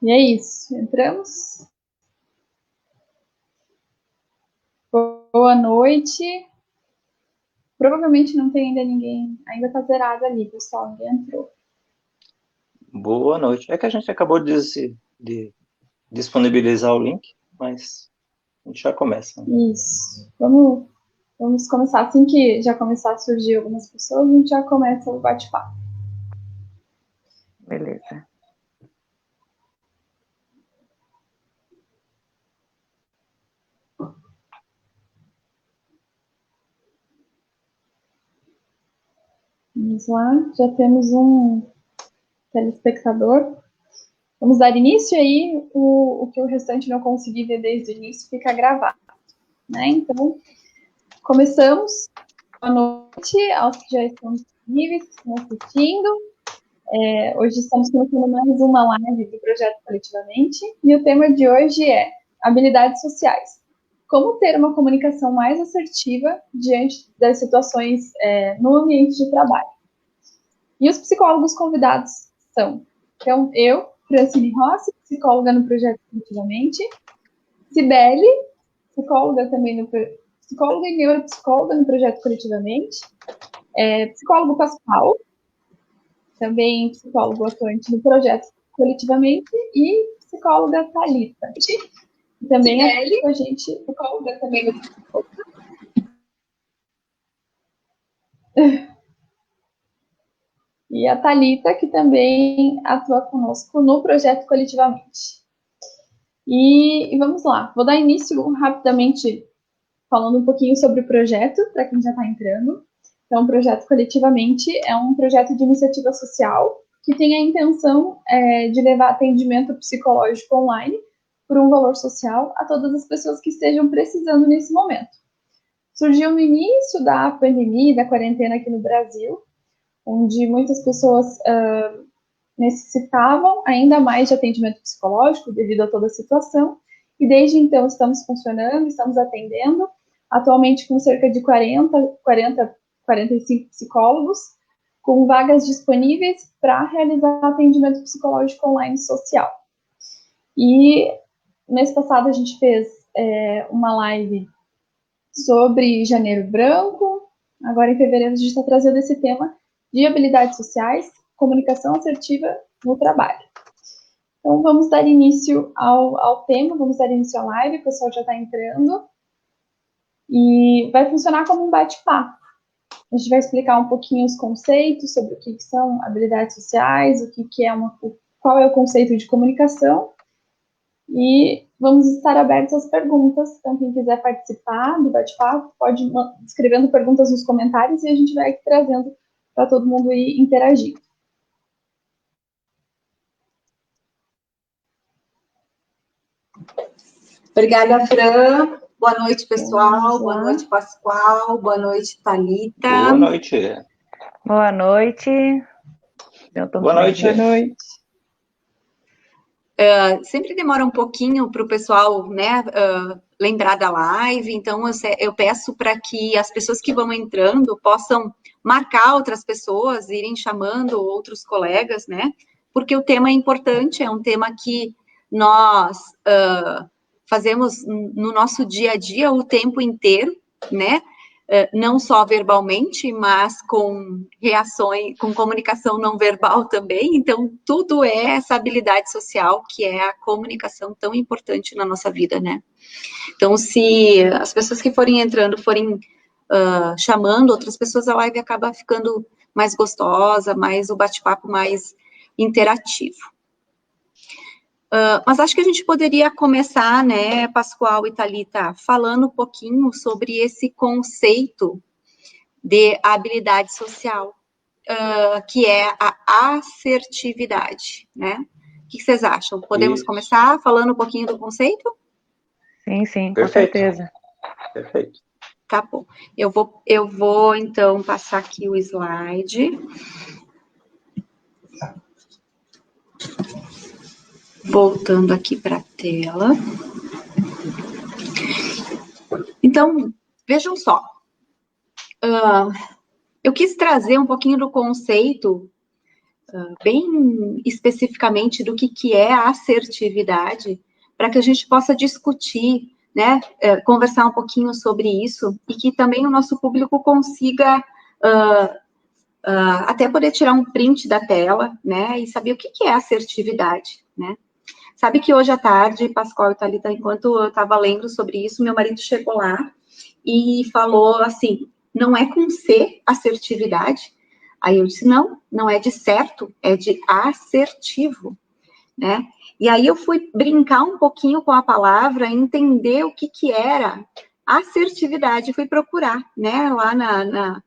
E é isso, entramos. Boa noite. Provavelmente não tem ainda ninguém, ainda tá zerado ali, pessoal, ninguém entrou. Boa noite. É que a gente acabou de disponibilizar o link, mas a gente já começa. Isso. Vamos começar. Assim que já começar a surgir algumas pessoas, a gente já começa o bate-papo. Beleza. Vamos lá, já temos um telespectador. Vamos dar início aí, o que o restante não consegui ver desde o início fica gravado, né? Então, começamos. Boa noite aos que já estão disponíveis, que estão assistindo. Hoje estamos começando mais uma live do Projeto Coletivamente, e o tema de hoje é habilidades sociais. Como ter uma comunicação mais assertiva diante das situações no ambiente de trabalho. E os psicólogos convidados são, então, eu, Francine Rossi, psicóloga no Projeto Coletivamente, Cibele, psicóloga também psicóloga e neuropsicóloga no Projeto Coletivamente, psicólogo Pascoal, também psicólogo atuante no Projeto Coletivamente, e psicóloga Thalita, que também é com a gente, psicóloga também no e a Thalita, que também atua conosco no Projeto Coletivamente. E vamos lá, vou dar início rapidamente falando um pouquinho sobre o projeto, para quem já está entrando. Então, o Projeto Coletivamente é um projeto de iniciativa social que tem a intenção de levar atendimento psicológico online por um valor social a todas as pessoas que estejam precisando nesse momento. Surgiu no início da pandemia, da quarentena aqui no Brasil, onde muitas pessoas necessitavam ainda mais de atendimento psicológico devido a toda a situação, e desde então estamos funcionando, estamos atendendo, atualmente com cerca de 45 psicólogos, com vagas disponíveis para realizar atendimento psicológico online social. E mês passado a gente fez uma live sobre Janeiro Branco, agora em fevereiro a gente está trazendo esse tema de habilidades sociais, comunicação assertiva no trabalho. Então, vamos dar início ao tema, vamos dar início à live, o pessoal já está entrando. E vai funcionar como um bate-papo. A gente vai explicar um pouquinho os conceitos sobre o que são habilidades sociais, qual é o conceito de comunicação. E vamos estar abertos às perguntas. Então, quem quiser participar do bate-papo, pode ir escrevendo perguntas nos comentários e a gente vai trazendo para todo mundo ir interagindo. Obrigada, Fran. Boa noite, pessoal. Boa noite, Pascoal. Boa noite, Thalita. Boa noite. Boa noite. Boa noite. Boa noite. Sempre demora um pouquinho para o pessoal, né, lembrar da live, então eu peço para que as pessoas que vão entrando possam marcar outras pessoas, irem chamando outros colegas, né, porque o tema é importante, é um tema que nós fazemos no nosso dia a dia o tempo inteiro, né, não só verbalmente, mas com reações, com comunicação não verbal também. Então, tudo é essa habilidade social que é a comunicação tão importante na nossa vida, né? Então, se as pessoas que forem entrando forem chamando outras pessoas, a live acaba ficando mais gostosa, mais o bate-papo mais interativo. Mas acho que a gente poderia começar, né, Pascoal e Thalita, falando um pouquinho sobre esse conceito de habilidade social, que é a assertividade, né? O que vocês acham? Podemos começar falando um pouquinho do conceito? Sim, Perfeito. Com certeza. Perfeito. Tá bom. Eu vou, então, passar aqui o slide. Voltando aqui para a tela. Então, vejam só. Eu quis trazer um pouquinho do conceito bem especificamente do que é a assertividade, para que a gente possa discutir, né, conversar um pouquinho sobre isso, e que também o nosso público consiga até poder tirar um print da tela, né, e saber o que é assertividade, né. Sabe que hoje à tarde, Pascoal e Thalita, enquanto eu estava lendo sobre isso, meu marido chegou lá e falou assim, não é com C, assertividade? Aí eu disse, não é de certo, é de assertivo, né? E aí eu fui brincar um pouquinho com a palavra, entender o que era assertividade, fui procurar, né, lá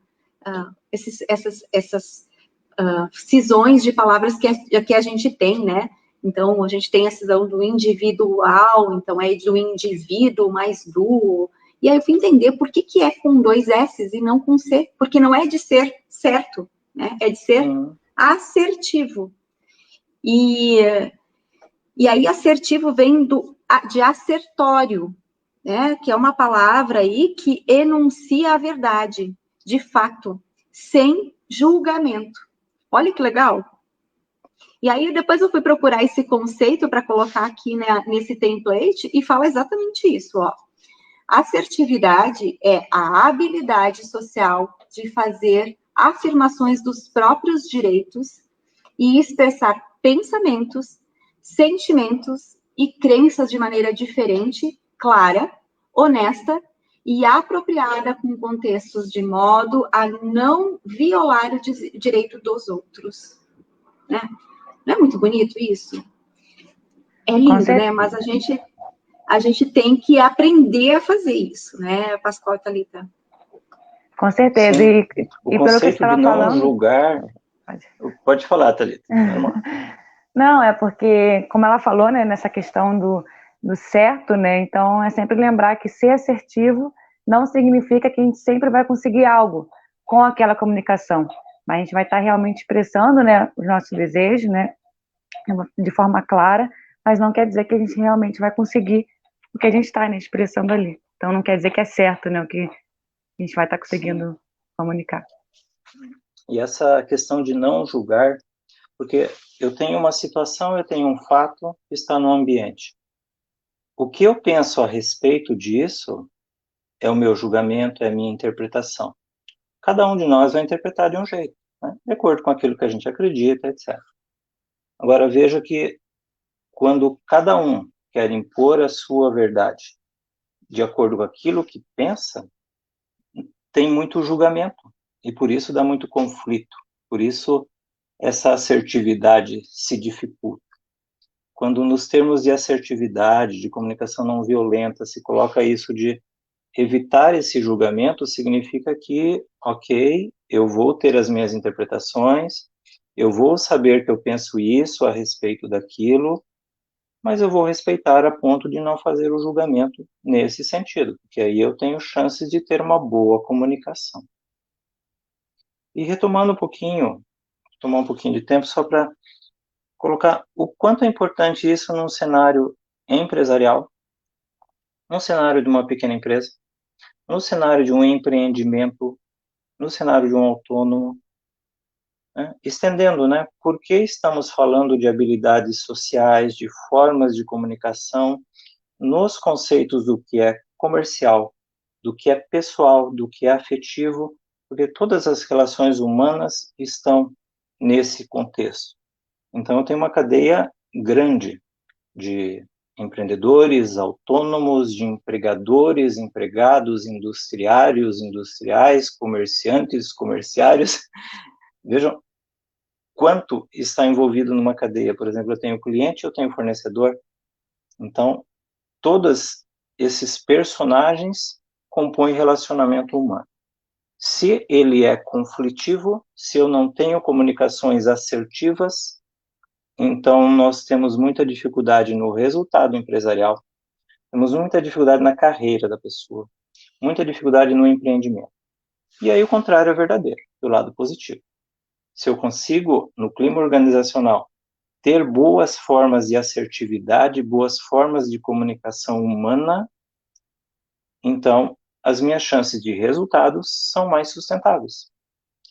essas cisões de palavras que a gente tem, né? Então, a gente tem a cisão do individual, então é do indivíduo mais do. E aí eu fui entender por que é com 2 S's e não com C, porque não é de ser certo, né? É de ser assertivo. E aí assertivo vem de assertório, né? Que é uma palavra aí que enuncia a verdade, de fato, sem julgamento. Olha que legal. E aí, depois eu fui procurar esse conceito para colocar aqui, né, nesse template e fala exatamente isso, ó. Assertividade é a habilidade social de fazer afirmações dos próprios direitos e expressar pensamentos, sentimentos e crenças de maneira diferente, clara, honesta e apropriada com contextos de modo a não violar o direito dos outros, né? Não é muito bonito isso? É lindo, né? Mas a gente tem que aprender a fazer isso, né, Pascoal e Thalita? Com certeza. Sim. E pelo que você estava falando... julgar... Pode falar, Thalita. Não, é porque, como ela falou, né, nessa questão do certo, né, então é sempre lembrar que ser assertivo não significa que a gente sempre vai conseguir algo com aquela comunicação, mas a gente vai estar realmente expressando, né, os nossos desejos, né, de forma clara, mas não quer dizer que a gente realmente vai conseguir o que a gente está, né, expressando ali. Então não quer dizer que é certo, né, o que a gente vai estar conseguindo comunicar. E essa questão de não julgar, porque eu tenho uma situação, eu tenho um fato que está no ambiente. O que eu penso a respeito disso é o meu julgamento, é a minha interpretação. Cada um de nós vai interpretar de um jeito, né? De acordo com aquilo que a gente acredita, etc. Agora, veja que quando cada um quer impor a sua verdade de acordo com aquilo que pensa, tem muito julgamento, e por isso dá muito conflito, por isso essa assertividade se dificulta. Quando nos termos de assertividade, de comunicação não violenta, se coloca isso de evitar esse julgamento, significa que, ok, eu vou ter as minhas interpretações, eu vou saber que eu penso isso a respeito daquilo, mas eu vou respeitar a ponto de não fazer o julgamento nesse sentido, porque aí eu tenho chances de ter uma boa comunicação. E retomando um pouquinho, tomar um pouquinho de tempo só para colocar o quanto é importante isso num cenário empresarial, num cenário de uma pequena empresa, no cenário de um empreendimento, no cenário de um autônomo, né? Estendendo, né? Por que estamos falando de habilidades sociais, de formas de comunicação, nos conceitos do que é comercial, do que é pessoal, do que é afetivo, porque todas as relações humanas estão nesse contexto. Então, eu tenho uma cadeia grande de empreendedores, autônomos, de empregadores, empregados, industriários, industriais, comerciantes, comerciários. Vejam quanto está envolvido numa cadeia. Por exemplo, eu tenho cliente, eu tenho fornecedor. Então, todos esses personagens compõem relacionamento humano. Se ele é conflitivo, se eu não tenho comunicações assertivas, então nós temos muita dificuldade no resultado empresarial, temos muita dificuldade na carreira da pessoa, muita dificuldade no empreendimento. E aí o contrário é verdadeiro, do lado positivo. Se eu consigo, no clima organizacional, ter boas formas de assertividade, boas formas de comunicação humana, então as minhas chances de resultados são mais sustentáveis.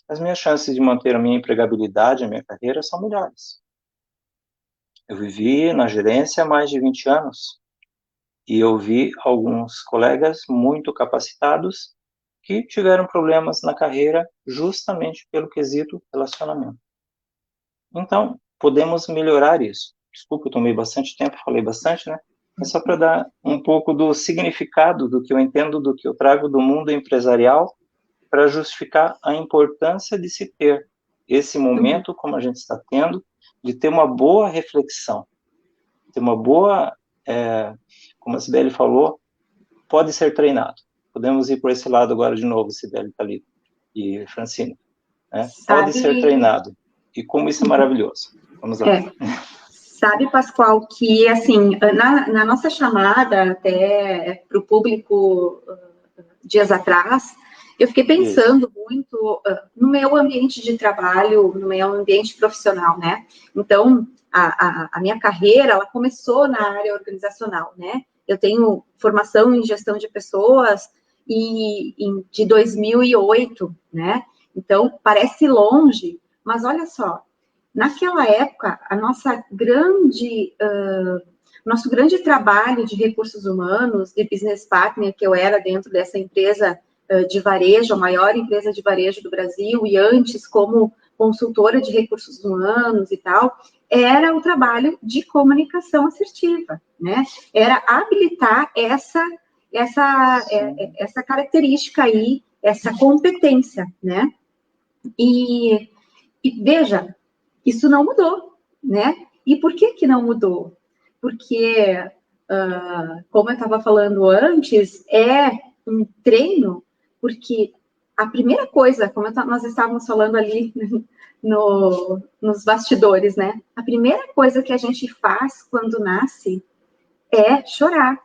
as minhas chances de manter a minha empregabilidade, a minha carreira, são melhores. Eu vivi na gerência há mais de 20 anos e eu vi alguns colegas muito capacitados que tiveram problemas na carreira justamente pelo quesito relacionamento. Então, podemos melhorar isso. Desculpa, eu tomei bastante tempo, falei bastante, né? É só para dar um pouco do significado do que eu entendo, do que eu trago do mundo empresarial, para justificar a importância de se ter esse momento, como a gente está tendo, de ter uma boa reflexão, ter uma boa, como a Sibeli falou, pode ser treinado. Podemos ir por esse lado agora de novo, Sibeli, Thalita e Francine. Né? Pode ser treinado. E como isso é maravilhoso. Vamos lá. Sabe, Pascoal, que, assim, na nossa chamada até para o público dias atrás, eu fiquei pensando muito no meu ambiente de trabalho, no meu ambiente profissional, né? Então, a minha carreira, ela começou na área organizacional, né? Eu tenho formação em gestão de pessoas de 2008, né? Então, parece longe, mas olha só, naquela época, nosso grande trabalho de recursos humanos, de business partner, que eu era dentro dessa empresa de varejo, a maior empresa de varejo do Brasil, e antes como consultora de recursos humanos e tal, era o trabalho de comunicação assertiva, né? Era habilitar essa característica aí, essa competência, né? E veja, isso não mudou, né? E por que não mudou? Porque, como eu estava falando antes, é um treino, porque a primeira coisa, como nós estávamos falando ali nos bastidores, né? A primeira coisa que a gente faz quando nasce é chorar.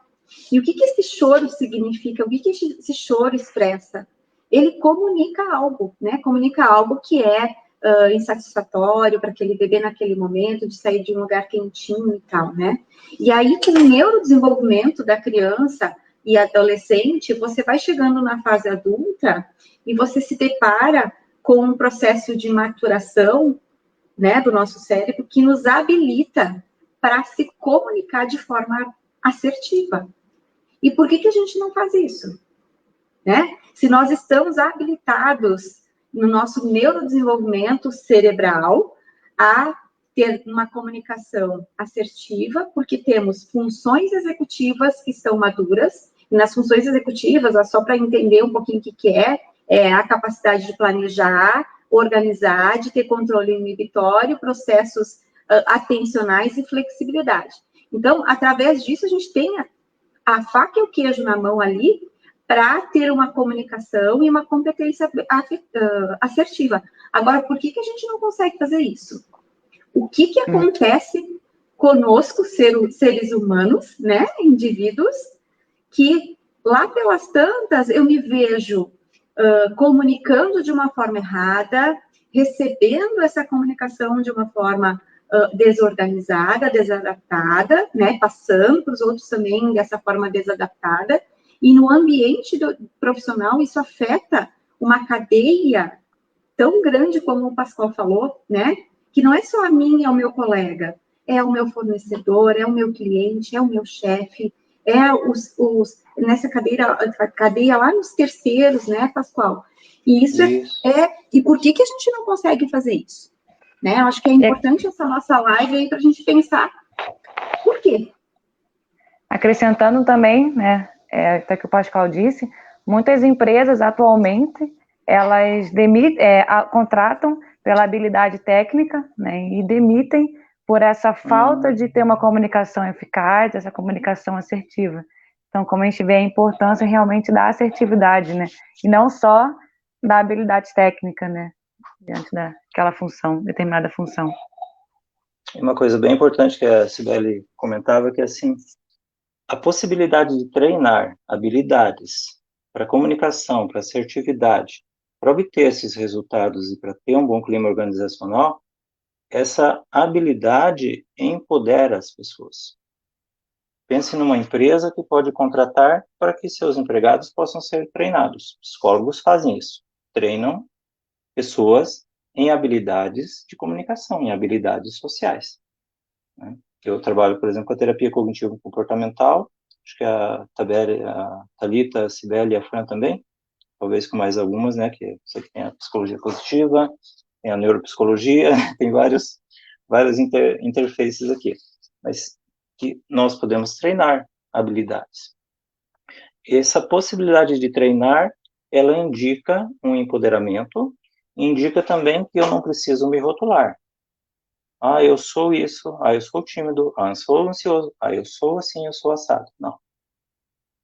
E o que esse choro significa? O que esse choro expressa? Ele comunica algo, né? Comunica algo que é insatisfatório para aquele bebê naquele momento, de sair de um lugar quentinho e tal, né? E aí, com o neurodesenvolvimento da criança e adolescente, você vai chegando na fase adulta e você se depara com um processo de maturação, né, do nosso cérebro que nos habilita para se comunicar de forma assertiva. E por que a gente não faz isso? Né? Se nós estamos habilitados no nosso neurodesenvolvimento cerebral a ter uma comunicação assertiva, porque temos funções executivas que são maduras, e nas funções executivas, só para entender um pouquinho o que é a capacidade de planejar, organizar, de ter controle inibitório, processos atencionais e flexibilidade. Então, através disso, a gente tem a faca e o queijo na mão ali, para ter uma comunicação e uma competência assertiva. Agora, por que a gente não consegue fazer isso? O que acontece conosco, seres humanos, né, indivíduos, que lá pelas tantas eu me vejo comunicando de uma forma errada, recebendo essa comunicação de uma forma desorganizada, desadaptada, né, passando para os outros também dessa forma desadaptada. E no ambiente profissional, isso afeta uma cadeia tão grande como o Pascoal falou, né? Que não é só a mim e o meu colega, é o meu fornecedor, é o meu cliente, é o meu chefe, é nessa cadeia lá nos terceiros, né, Pascoal? E isso. E por que a gente não consegue fazer isso? Né? Eu acho que é importante essa nossa live aí para a gente pensar por quê. Acrescentando também, né? Até que o Pascoal disse, muitas empresas atualmente, elas contratam pela habilidade técnica, né, e demitem por essa falta de ter uma comunicação eficaz, essa comunicação assertiva. Então, como a gente vê a importância realmente da assertividade, né, e não só da habilidade técnica, né, diante daquela função, determinada função. Uma coisa bem importante que a Sibeli comentava, que é assim, a possibilidade de treinar habilidades para comunicação, para assertividade, para obter esses resultados e para ter um bom clima organizacional, essa habilidade empodera as pessoas. Pense numa empresa que pode contratar para que seus empregados possam ser treinados. Psicólogos fazem isso, treinam pessoas em habilidades de comunicação, em habilidades sociais, né? Eu trabalho, por exemplo, com a terapia cognitivo-comportamental, acho que a Thalita, a Cibele e a Fran também, talvez com mais algumas, né, que você tem a psicologia positiva, tem a neuropsicologia, tem várias interfaces aqui, mas que nós podemos treinar habilidades. Essa possibilidade de treinar, ela indica um empoderamento, indica também que eu não preciso me rotular. Ah, eu sou isso, ah, eu sou tímido, ah, eu sou ansioso, ah, eu sou assim, eu sou assado. Não.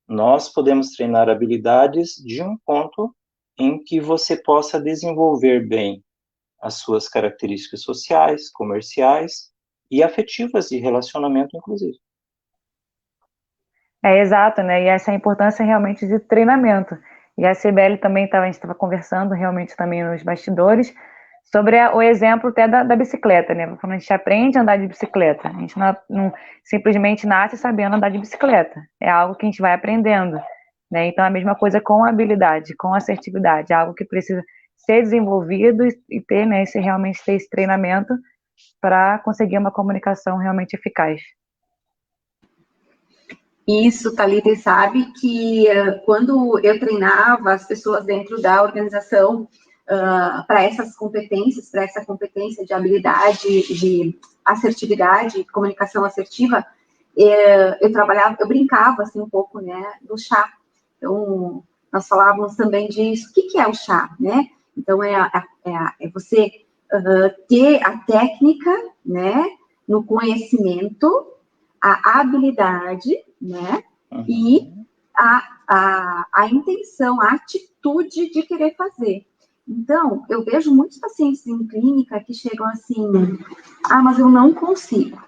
Nós podemos treinar habilidades de um ponto em que você possa desenvolver bem as suas características sociais, comerciais e afetivas de relacionamento, inclusive. Exato, né? E essa é a importância realmente de treinamento. E a CBL também, a gente estava conversando realmente também nos bastidores sobre o exemplo até da bicicleta, né? Quando a gente aprende a andar de bicicleta, a gente não simplesmente nasce sabendo andar de bicicleta. É algo que a gente vai aprendendo, né? Então, a mesma coisa com a habilidade, com a assertividade, é algo que precisa ser desenvolvido e ter, né, realmente ter esse treinamento para conseguir uma comunicação realmente eficaz. Isso, Thalita, e sabe que quando eu treinava as pessoas dentro da organização para essas competências, para essa competência de habilidade, de assertividade, comunicação assertiva, eu brincava assim um pouco, né, do chá. Então, nós falávamos também disso. O que é o chá, né? Então, é você ter a técnica, né, no conhecimento, a habilidade, né, e a intenção, a atitude de querer fazer. Então, eu vejo muitos pacientes em clínica que chegam assim, mas eu não consigo.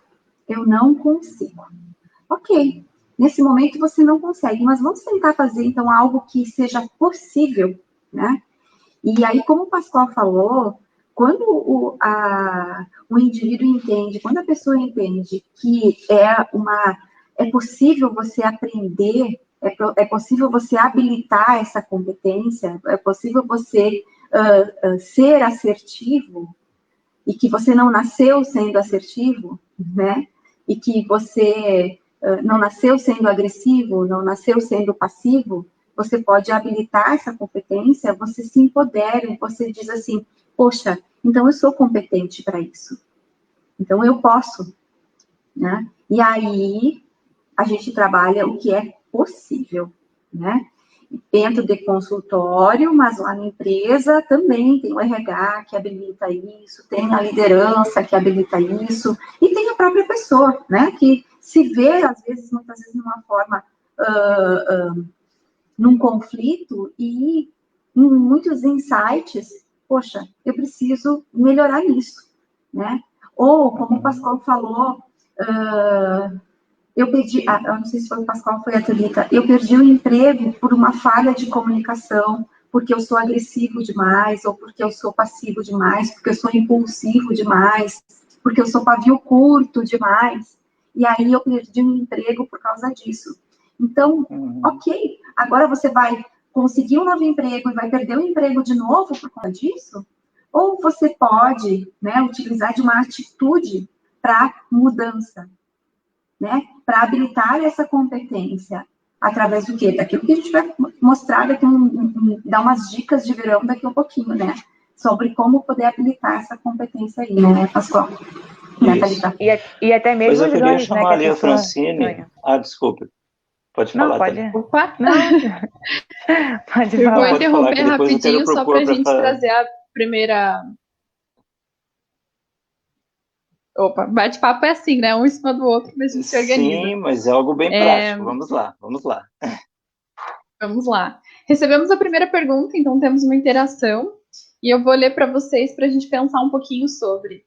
Ok, nesse momento você não consegue, mas vamos tentar fazer, então, algo que seja possível, né? E aí, como o Pascoal falou, quando o indivíduo entende, quando a pessoa entende que é possível você aprender, é possível você habilitar essa competência, é possível você ser assertivo, e que você não nasceu sendo assertivo, né? E que você não nasceu sendo agressivo, não nasceu sendo passivo, você pode habilitar essa competência, você se empodera, você diz assim, poxa, então eu sou competente para isso. Então eu posso, né? E aí a gente trabalha o que é possível, né? Dentro de consultório, mas lá na empresa também tem o RH que habilita isso, tem a liderança que habilita isso, e tem a própria pessoa, né, que se vê, às vezes, muitas vezes, numa forma, num conflito, e em muitos insights, poxa, eu preciso melhorar isso, né? Ou, como o Pascoal falou, eu não sei se foi o Pascoal ou foi a Thalita, eu perdi o emprego por uma falha de comunicação, porque eu sou agressivo demais, ou porque eu sou passivo demais, porque eu sou impulsivo demais, porque eu sou pavio curto demais, e aí eu perdi o emprego por causa disso. Então, ok, agora você vai conseguir um novo emprego e vai perder o emprego de novo por conta disso? Ou você pode, né, utilizar de uma atitude para mudança, né, para habilitar essa competência, através do quê? Daquilo que a gente vai mostrar daqui dar umas dicas de verão daqui a um pouquinho, né, sobre como poder habilitar essa competência aí, né, Pascoal? E até mesmo os ganhos, chamar né, ali a Francine. Desculpe. Pode falar. Não, pode. Opa! Não, pode eu falar. vou interromper rapidinho só para a gente trazer a primeira... Opa, bate-papo é assim, né? Um em cima do outro, mas a gente se organiza. Sim, mas é algo bem prático. Vamos lá. Vamos lá. Recebemos a primeira pergunta, então temos uma interação. E eu vou ler para vocês para a gente pensar um pouquinho sobre.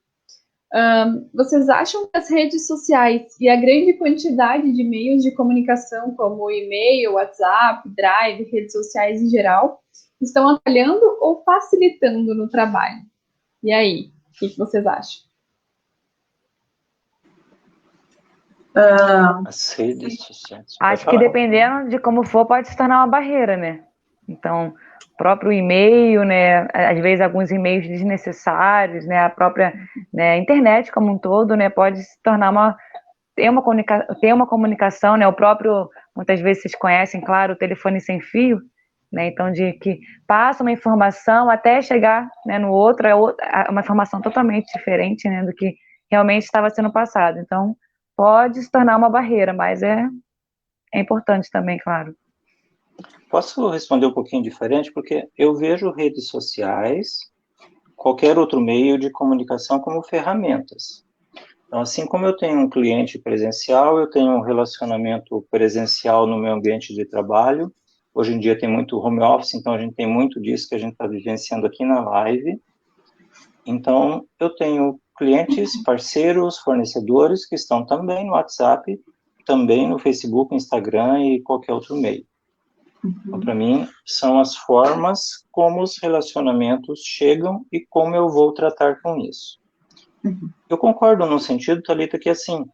Vocês acham que as redes sociais e a grande quantidade de meios de comunicação, como e-mail, WhatsApp, Drive, redes sociais em geral, estão atrapalhando ou facilitando no trabalho? E aí, o que vocês acham? As redes sociais. Acho que dependendo de como for, pode se tornar uma barreira, né? Então, próprio e-mail, né, às vezes alguns e-mails desnecessários, né, a própria, né, internet como um todo, né, pode se tornar ter uma comunicação, né, o próprio, muitas vezes vocês conhecem, claro, o telefone sem fio, né, então de que passa uma informação até chegar, né, no outro, uma informação totalmente diferente, né, do que realmente estava sendo passado. Então, pode se tornar uma barreira, mas é importante também, claro. Posso responder um pouquinho diferente? Porque eu vejo redes sociais, qualquer outro meio de comunicação como ferramentas. Então, assim como eu tenho um cliente presencial, eu tenho um relacionamento presencial no meu ambiente de trabalho. Hoje em dia tem muito home office, então a gente tem muito disso que a gente está vivenciando aqui na live. Então, eu tenho clientes, parceiros, fornecedores que estão também no WhatsApp, também no Facebook, Instagram e qualquer outro meio. Então, para mim, são as formas como os relacionamentos chegam e como eu vou tratar com isso. Eu concordo no sentido, Thalita, que assim,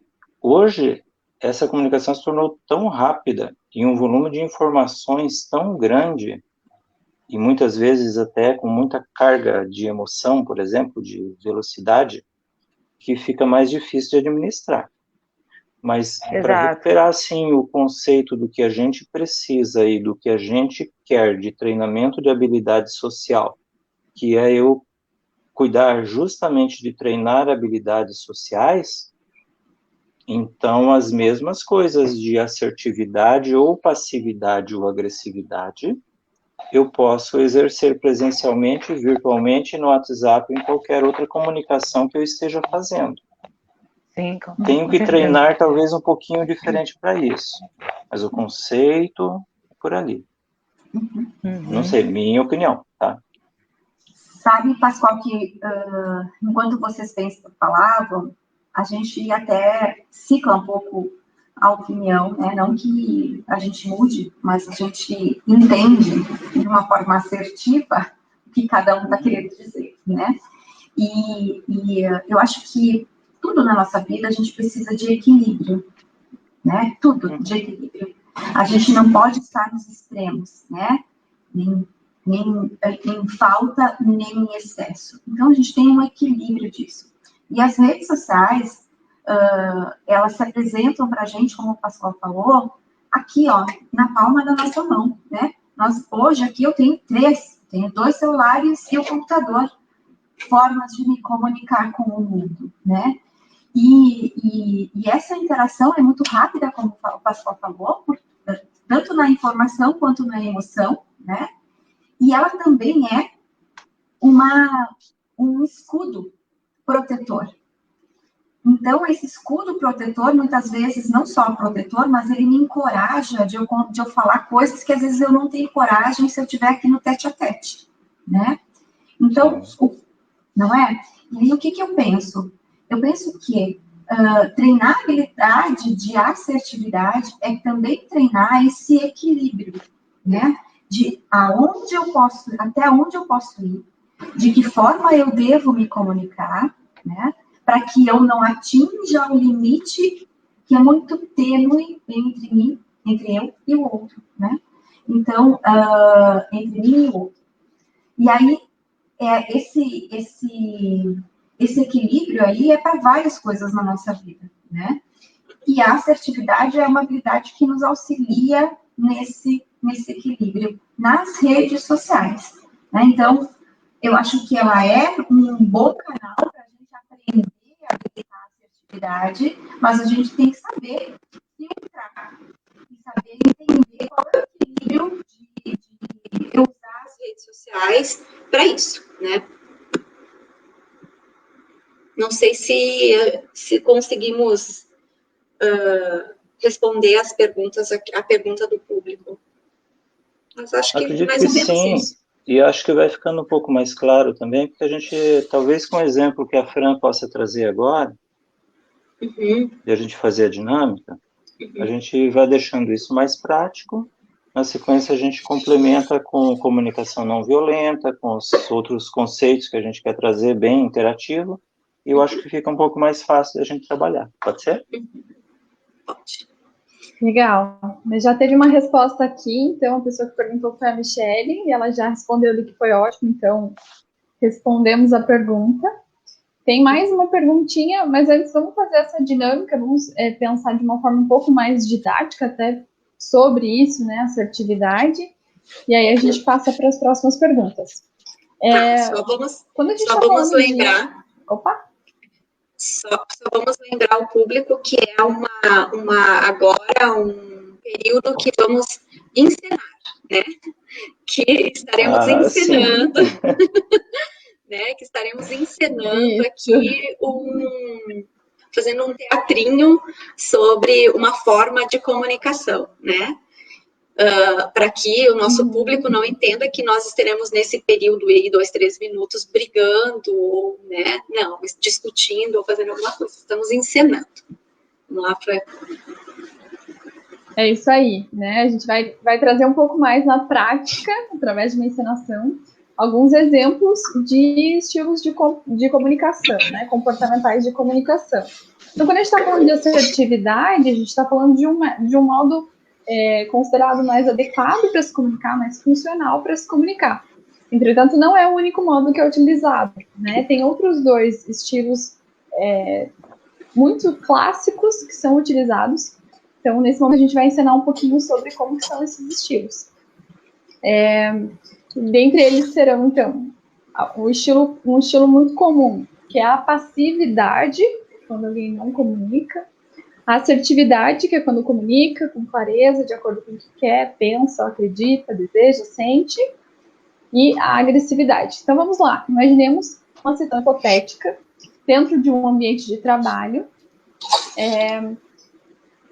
hoje essa comunicação se tornou tão rápida e um volume de informações tão grande e muitas vezes até com muita carga de emoção, por exemplo, de velocidade, que fica mais difícil de administrar. Mas para recuperar, assim, o conceito do que a gente precisa e do que a gente quer de treinamento de habilidade social, que é eu cuidar justamente de treinar habilidades sociais, então as mesmas coisas de assertividade ou passividade ou agressividade, eu posso exercer presencialmente, virtualmente, no WhatsApp, em qualquer outra comunicação que eu esteja fazendo. Sim, tenho que treinar talvez um pouquinho diferente para isso, mas o conceito é por ali. Não sei, minha opinião, tá? Sabe, Pascoal, que enquanto vocês falavam, a gente até cicla um pouco a opinião, né? Não que a gente mude, mas a gente entende de uma forma assertiva o que cada um está querendo dizer, né? E eu acho que tudo na nossa vida a gente precisa de equilíbrio, né? Tudo de equilíbrio. A gente não pode estar nos extremos, né? Nem em falta, nem em excesso. Então, a gente tem um equilíbrio disso. E as redes sociais, elas se apresentam para a gente, como o Pascoal falou, aqui, ó, na palma da nossa mão, né? Hoje, aqui, eu tenho tenho 2 celulares e o computador, formas de me comunicar com o mundo, né? E essa interação é muito rápida, como o Pascoal falou, tanto na informação quanto na emoção, né? E ela também é um escudo protetor. Então, esse escudo protetor, muitas vezes, não só protetor, mas ele me encoraja de eu falar coisas que, às vezes, eu não tenho coragem se eu estiver aqui no tete-a-tete, né? Então, não é? E aí, o que eu penso? Eu penso que treinar a habilidade de assertividade é também treinar esse equilíbrio, né? De até onde eu posso ir, de que forma eu devo me comunicar, né? Para que eu não atinja o limite que é muito tênue entre eu e o outro, né? Então, entre mim e o outro. E aí, esse equilíbrio aí é para várias coisas na nossa vida, né? E a assertividade é uma habilidade que nos auxilia nesse equilíbrio nas redes sociais, né? Então, eu acho que ela é um bom canal para a gente aprender a aplicar a assertividade, mas a gente tem que saber filtrar e saber entender qual é o equilíbrio de usar as redes sociais para isso, né? Não sei se conseguimos responder a pergunta do público. Mas acho que acredito mais que ou menos sim, isso. E acho que vai ficando um pouco mais claro também, porque a gente, talvez com o exemplo que a Fran possa trazer agora, de a gente fazer a dinâmica, a gente vai deixando isso mais prático. Na sequência, a gente complementa com comunicação não violenta, com os outros conceitos que a gente quer trazer, bem interativo, e eu acho que fica um pouco mais fácil da gente trabalhar. Pode ser? Pode. Legal. Mas já teve uma resposta aqui, então a pessoa que perguntou foi a Michele, e ela já respondeu ali que foi ótimo, então respondemos a pergunta. Tem mais uma perguntinha, mas antes vamos fazer essa dinâmica, vamos pensar de uma forma um pouco mais didática até sobre isso, né, assertividade, e aí a gente passa para as próximas perguntas. Quando a gente só vamos lembrar... Opa! Só vamos lembrar ao público que é agora um período que vamos encenar, né? Que estaremos encenando, né? Que estaremos encenando aqui fazendo um teatrinho sobre uma forma de comunicação, né? Para que o nosso público não entenda que nós estaremos nesse período aí, 2, 3 minutos, brigando, ou, né? Não, discutindo ou fazendo alguma coisa. Estamos encenando. Vamos lá, Fran. É isso aí, né? A gente vai trazer um pouco mais na prática, através de uma encenação, alguns exemplos de estilos de comunicação, né? Comportamentais de comunicação. Então, quando a gente está falando de assertividade, a gente está falando de um modo considerado mais adequado para se comunicar, mais funcional para se comunicar. Entretanto, não é o único modo que é utilizado, né? Tem outros 2 estilos muito clássicos que são utilizados. Então, nesse momento, a gente vai ensinar um pouquinho sobre como são esses estilos. Dentre eles serão, então, um estilo muito comum, que é a passividade, quando alguém não comunica. A assertividade, que é quando comunica com clareza, de acordo com o que quer, pensa, acredita, deseja, sente. E a agressividade. Então, vamos lá. Imaginemos uma situação hipotética dentro de um ambiente de trabalho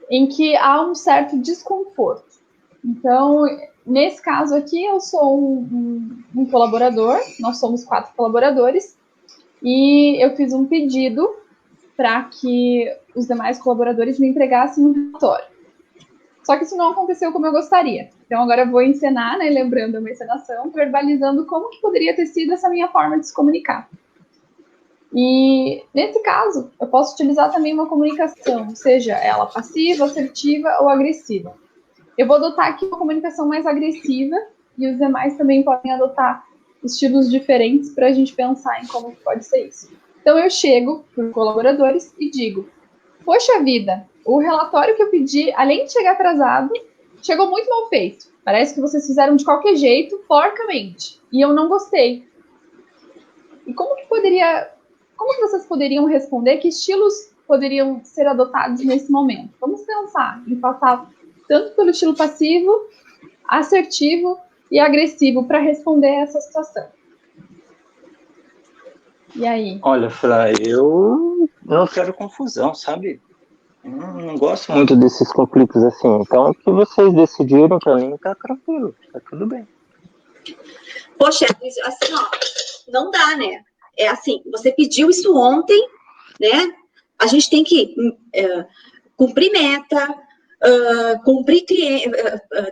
em que há um certo desconforto. Então, nesse caso aqui, eu sou um colaborador, nós somos 4 colaboradores, e eu fiz um pedido para que os demais colaboradores me entregassem um relatório. Só que isso não aconteceu como eu gostaria. Então, agora eu vou encenar, né, lembrando uma encenação, verbalizando como que poderia ter sido essa minha forma de se comunicar. E, nesse caso, eu posso utilizar também uma comunicação, seja ela passiva, assertiva ou agressiva. Eu vou adotar aqui uma comunicação mais agressiva e os demais também podem adotar estilos diferentes para a gente pensar em como pode ser isso. Então, eu chego para os colaboradores e digo: poxa vida, o relatório que eu pedi, além de chegar atrasado, chegou muito mal feito. Parece que vocês fizeram de qualquer jeito, porcamente. E eu não gostei. E como que vocês poderiam responder? Que estilos poderiam ser adotados nesse momento? Vamos pensar em passar tanto pelo estilo passivo, assertivo e agressivo para responder essa situação. E aí? Olha, Fra, eu não quero confusão, sabe? Não gosto muito desses conflitos assim. Então, o que vocês decidiram para mim tá tranquilo, tá tudo bem. Poxa, assim, ó, não dá, né? É assim, você pediu isso ontem, né? A gente tem que cumprir meta, cumprir cliente,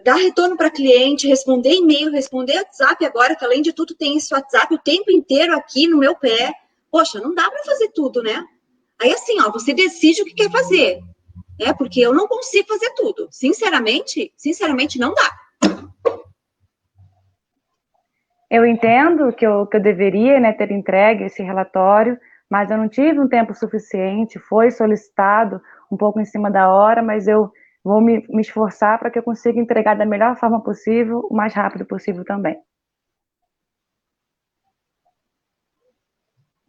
dar retorno para cliente, responder e-mail, responder WhatsApp agora, que além de tudo tem esse WhatsApp o tempo inteiro aqui no meu pé. Poxa, não dá para fazer tudo, né? Aí assim, ó, você decide o que quer fazer, né? Porque eu não consigo fazer tudo. Sinceramente não dá. Eu entendo que eu deveria, né, ter entregue esse relatório, mas eu não tive um tempo suficiente, foi solicitado um pouco em cima da hora, mas eu vou me esforçar para que eu consiga entregar da melhor forma possível, o mais rápido possível também.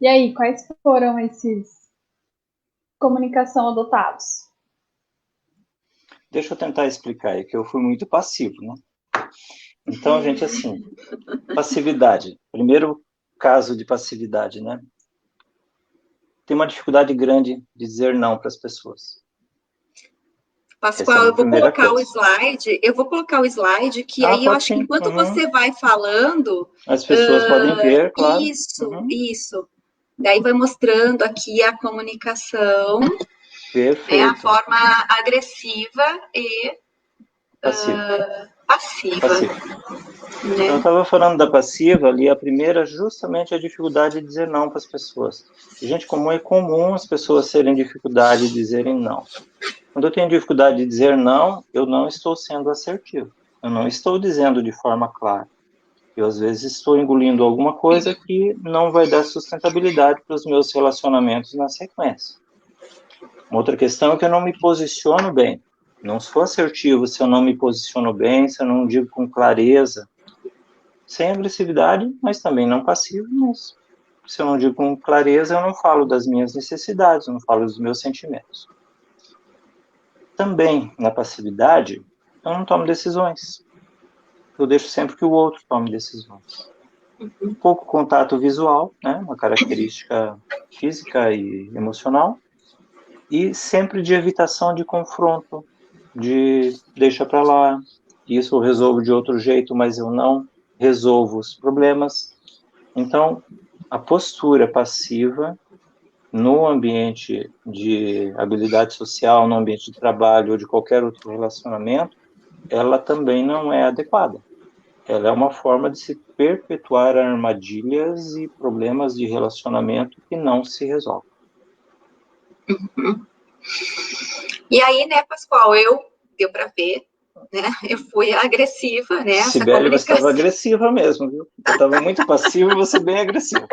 E aí, quais foram esses comunicação adotados? Deixa eu tentar explicar aí, que eu fui muito passivo, né? Então, gente, assim, passividade. Primeiro caso de passividade, né? Tem uma dificuldade grande de dizer não para as pessoas. Pascoal, eu vou colocar o slide, que aí eu acho que enquanto você vai falando... As pessoas podem ver, claro. Isso. Daí vai mostrando aqui a comunicação, perfeito. Né, a forma agressiva e passiva. Né? Eu estava falando da passiva ali, a primeira justamente a dificuldade de dizer não para as pessoas. Gente, como é comum as pessoas terem dificuldade de dizerem não. Quando eu tenho dificuldade de dizer não, eu não estou sendo assertivo. Eu não estou dizendo de forma clara. Eu, às vezes, estou engolindo alguma coisa que não vai dar sustentabilidade para os meus relacionamentos na sequência. Uma outra questão é que eu não me posiciono bem. Não sou assertivo se eu não me posiciono bem, se eu não digo com clareza, sem agressividade, mas também não passivo, mas se eu não digo com clareza, eu não falo das minhas necessidades, eu não falo dos meus sentimentos. Também, na passividade, eu não tomo decisões. Eu deixo sempre que o outro tome decisões. Pouco contato visual, né, uma característica física e emocional, e sempre de evitação de confronto, de deixa para lá, isso eu resolvo de outro jeito, mas eu não resolvo os problemas. Então, a postura passiva no ambiente de habilidade social, no ambiente de trabalho ou de qualquer outro relacionamento, ela também não é adequada. Ela é uma forma de se perpetuar armadilhas e problemas de relacionamento que não se resolvem. Uhum. E aí, né, Pascoal, deu para ver, né, eu fui agressiva, né, Sibeli, você estava agressiva mesmo, viu? Eu estava muito passiva e você bem agressiva.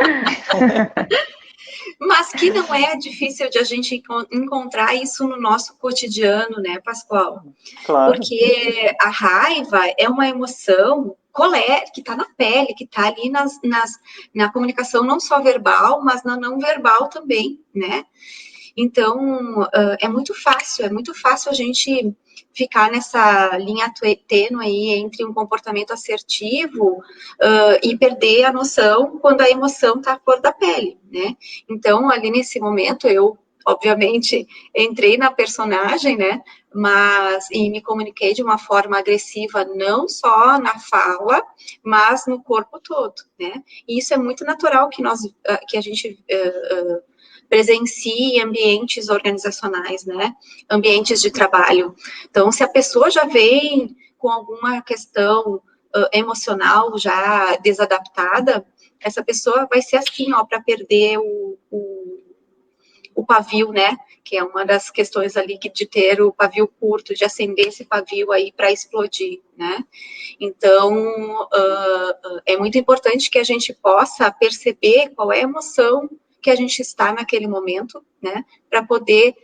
Mas que não é difícil de a gente encontrar isso no nosso cotidiano, né, Pascoal? Claro. Porque a raiva é uma emoção que está na pele, que está ali na comunicação não só verbal, mas na não verbal também, né? Então, é muito fácil a gente ficar nessa linha tênue aí entre um comportamento assertivo e perder a noção quando a emoção está à cor da pele, né? Então, ali nesse momento, eu, obviamente, entrei na personagem, né? E me comuniquei de uma forma agressiva, não só na fala, mas no corpo todo, né? E isso é muito natural que a gente presencie ambientes organizacionais, né? Ambientes de trabalho. Então, se a pessoa já vem com alguma questão emocional já desadaptada, essa pessoa vai ser assim, ó, para perder o pavio, né? Que é uma das questões ali de ter o pavio curto, de acender esse pavio aí para explodir, né? Então, é muito importante que a gente possa perceber qual é a emoção que a gente está naquele momento, né? Para poder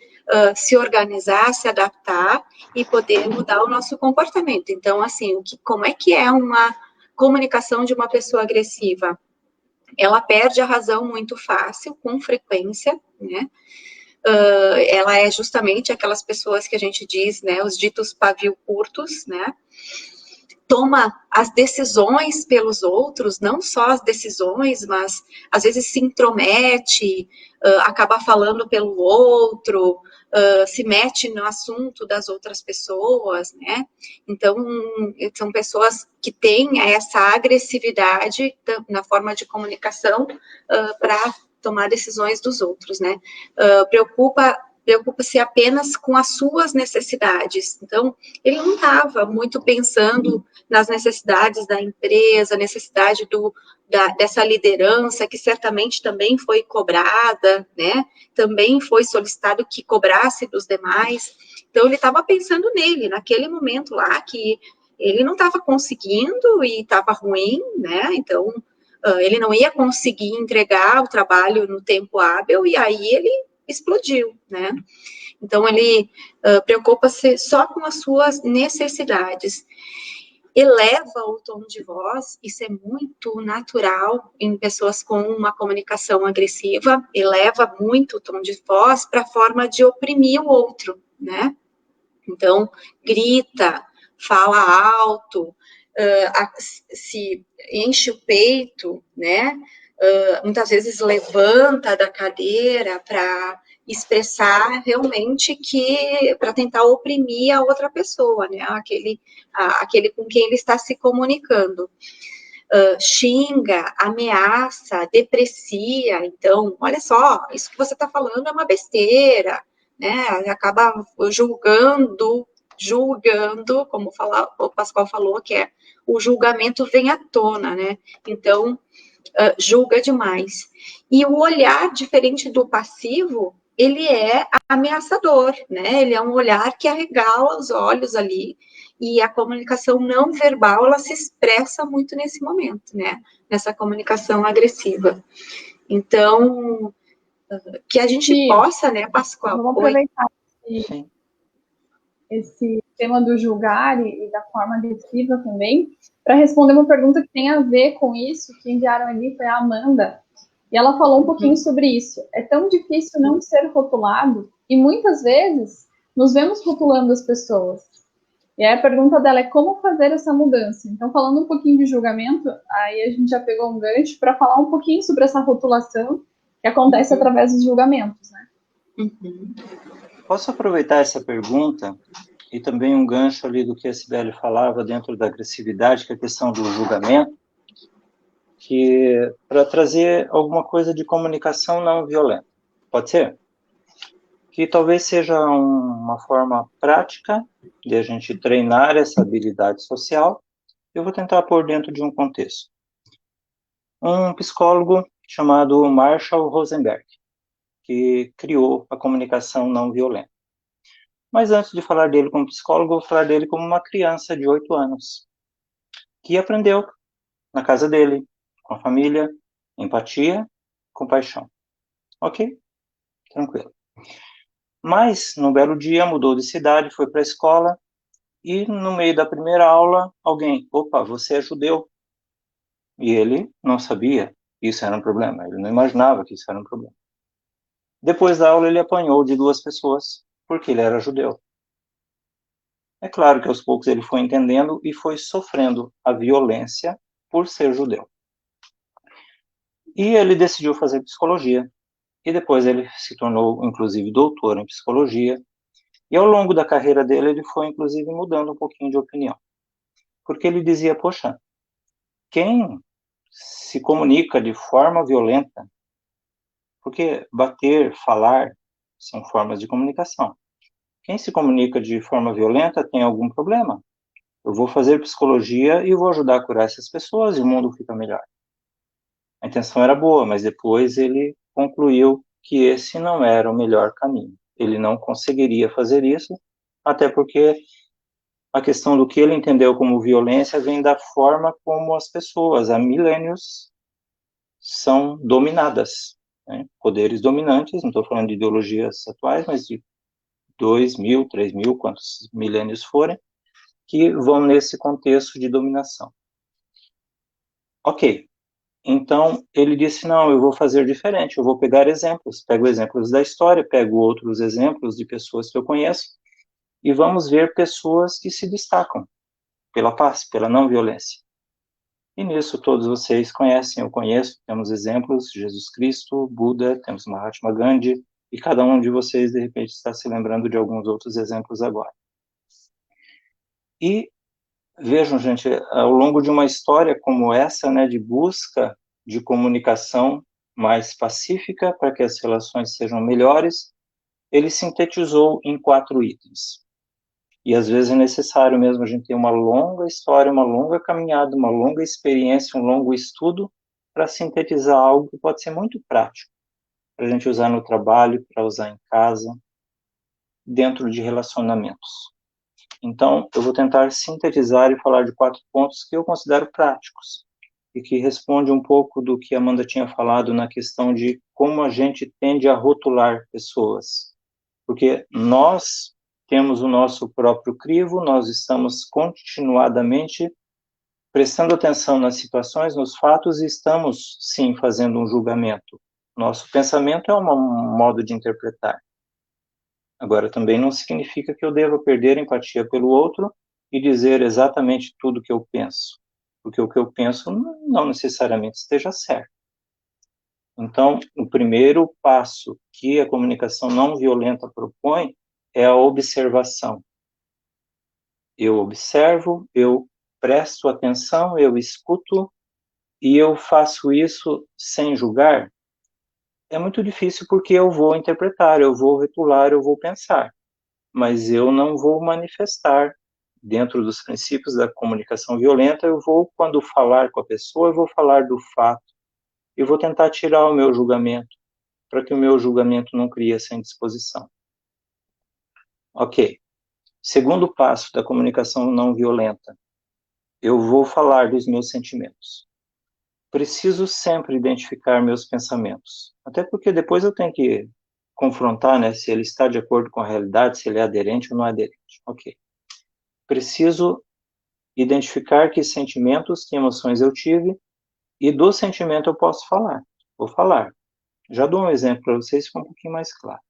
se organizar, se adaptar e poder mudar o nosso comportamento. Então, assim, como é que é uma comunicação de uma pessoa agressiva? Ela perde a razão muito fácil, com frequência, né? Ela é justamente aquelas pessoas que a gente diz, né, os ditos pavio curtos, né? Toma as decisões pelos outros, não só as decisões, mas às vezes se intromete, acaba falando pelo outro, se mete no assunto das outras pessoas, né? Então, são pessoas que têm essa agressividade na forma de comunicação para tomar decisões dos outros, né? Preocupa-se apenas com as suas necessidades. Então, ele não estava muito pensando nas necessidades da empresa, necessidade dessa liderança, que certamente também foi cobrada, né? Também foi solicitado que cobrasse dos demais. Então, ele estava pensando nele, naquele momento lá, que ele não estava conseguindo e estava ruim, né? Então, ele não ia conseguir entregar o trabalho no tempo hábil, e aí ele explodiu, né? Então, ele preocupa-se só com as suas necessidades. Eleva o tom de voz, isso é muito natural em pessoas com uma comunicação agressiva, eleva muito o tom de voz para a forma de oprimir o outro, né? Então, grita, fala alto, se enche o peito, né? Muitas vezes levanta da cadeira para expressar realmente para tentar oprimir a outra pessoa, né? Aquele com quem ele está se comunicando. Xinga, ameaça, deprecia. Então, olha só, isso que você está falando é uma besteira, né? Acaba julgando, como o Pascoal falou, que é o julgamento vem à tona, né? Então, julga demais. E o olhar diferente do passivo ele é ameaçador, né? Ele é um olhar que arregala os olhos ali, e a comunicação não verbal, ela se expressa muito nesse momento, né? Nessa comunicação agressiva. Então, que a gente possa, né, Pascoal? Vamos aproveitar esse tema do julgar e da forma agressiva também, para responder uma pergunta que tem a ver com isso, que enviaram ali, foi a Amanda, e ela falou um pouquinho sobre isso. É tão difícil não ser rotulado, e muitas vezes nos vemos rotulando as pessoas. E aí a pergunta dela é como fazer essa mudança. Então, falando um pouquinho de julgamento, aí a gente já pegou um gancho para falar um pouquinho sobre essa rotulação que acontece através dos julgamentos, né? Posso aproveitar essa pergunta e também um gancho ali do que a Cibele falava dentro da agressividade, que é a questão do julgamento, que para trazer alguma coisa de comunicação não violenta. Pode ser? Que talvez seja uma forma prática de a gente treinar essa habilidade social. Eu vou tentar pôr dentro de um contexto. Um psicólogo chamado Marshall Rosenberg, que criou a comunicação não violenta. Mas antes de falar dele como psicólogo, eu vou falar dele como uma criança de 8 anos, que aprendeu na casa dele, com a família, empatia, compaixão. Ok? Tranquilo. Mas, num belo dia, mudou de cidade, foi para a escola, e no meio da primeira aula, alguém, opa, você é judeu. E ele não sabia que isso era um problema, ele não imaginava que isso era um problema. Depois da aula, ele apanhou de 2 pessoas, porque ele era judeu. É claro que aos poucos ele foi entendendo e foi sofrendo a violência por ser judeu. E ele decidiu fazer psicologia. E depois ele se tornou, inclusive, doutor em psicologia. E ao longo da carreira dele, ele foi, inclusive, mudando um pouquinho de opinião. Porque ele dizia, poxa, quem se comunica de forma violenta, porque bater, falar, são formas de comunicação. Quem se comunica de forma violenta tem algum problema. Eu vou fazer psicologia e vou ajudar a curar essas pessoas e o mundo fica melhor. A intenção era boa, mas depois ele concluiu que esse não era o melhor caminho. Ele não conseguiria fazer isso, até porque a questão do que ele entendeu como violência vem da forma como as pessoas, há milênios, são dominadas. Né? Poderes dominantes, não estou falando de ideologias atuais, mas de 2.000, 3.000, quantos milênios forem, que vão nesse contexto de dominação. Ok, então ele disse, não, eu vou fazer diferente, eu vou pegar exemplos, pego exemplos da história, pego outros exemplos de pessoas que eu conheço, e vamos ver pessoas que se destacam pela paz, pela não violência. E nisso todos vocês conhecem, eu conheço, temos exemplos, Jesus Cristo, Buda, temos Mahatma Gandhi, e cada um de vocês, de repente, está se lembrando de alguns outros exemplos agora. E vejam, gente, ao longo de uma história como essa, né, de busca de comunicação mais pacífica para que as relações sejam melhores, ele sintetizou em 4 itens. E às vezes é necessário mesmo a gente ter uma longa história, uma longa caminhada, uma longa experiência, um longo estudo para sintetizar algo que pode ser muito prático, para a gente usar no trabalho, para usar em casa, dentro de relacionamentos. Então, eu vou tentar sintetizar e falar de 4 pontos que eu considero práticos e que responde um pouco do que a Amanda tinha falado na questão de como a gente tende a rotular pessoas. Porque nós temos o nosso próprio crivo, nós estamos continuadamente prestando atenção nas situações, nos fatos, e estamos, sim, fazendo um julgamento. Nosso pensamento é um modo de interpretar. Agora, também não significa que eu deva perder a empatia pelo outro e dizer exatamente tudo o que eu penso, porque o que eu penso não necessariamente esteja certo. Então, o primeiro passo que a comunicação não violenta propõe é a observação. Eu observo, eu presto atenção, eu escuto, e eu faço isso sem julgar. É muito difícil porque eu vou interpretar, eu vou rotular, eu vou pensar, mas eu não vou manifestar. Dentro dos princípios da comunicação violenta, eu vou, quando falar com a pessoa, eu vou falar do fato, eu vou tentar tirar o meu julgamento, para que o meu julgamento não crie essa indisposição. Ok. Segundo passo da comunicação não violenta. Eu vou falar dos meus sentimentos. Preciso sempre identificar meus pensamentos. Até porque depois eu tenho que confrontar, né, se ele está de acordo com a realidade, se ele é aderente ou não é aderente. Ok. Preciso identificar que sentimentos, que emoções eu tive, e do sentimento eu posso falar. Vou falar. Já dou um exemplo para vocês, fica um pouquinho mais claro.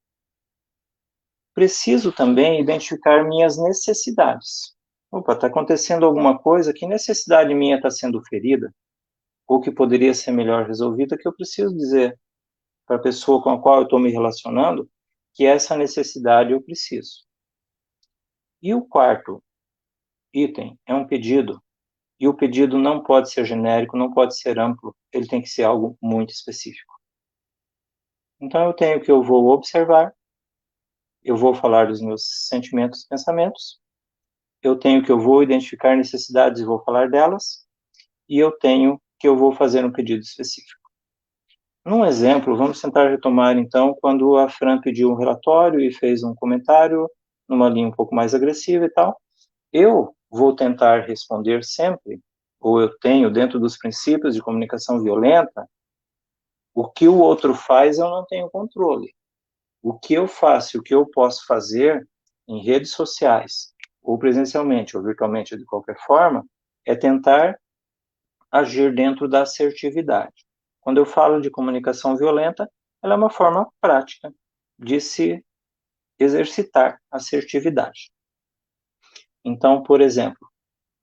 Preciso também identificar minhas necessidades. Opa, está acontecendo alguma coisa, que necessidade minha está sendo ferida, ou que poderia ser melhor resolvida, que eu preciso dizer para a pessoa com a qual eu estou me relacionando que essa necessidade eu preciso. E o quarto item é um pedido, e o pedido não pode ser genérico, não pode ser amplo, ele tem que ser algo muito específico. Então eu tenho que eu vou observar, eu vou falar dos meus sentimentos e pensamentos, eu tenho que eu vou identificar necessidades e vou falar delas, e eu tenho que eu vou fazer um pedido específico. Num exemplo, vamos tentar retomar, então, quando a Fran pediu um relatório e fez um comentário numa linha um pouco mais agressiva e tal, eu vou tentar responder sempre, ou eu tenho, dentro dos princípios de comunicação violenta, o que o outro faz eu não tenho controle. O que eu faço, o que eu posso fazer em redes sociais, ou presencialmente, ou virtualmente, de qualquer forma, é tentar agir dentro da assertividade. Quando eu falo de comunicação violenta, ela é uma forma prática de se exercitar a assertividade. Então, por exemplo,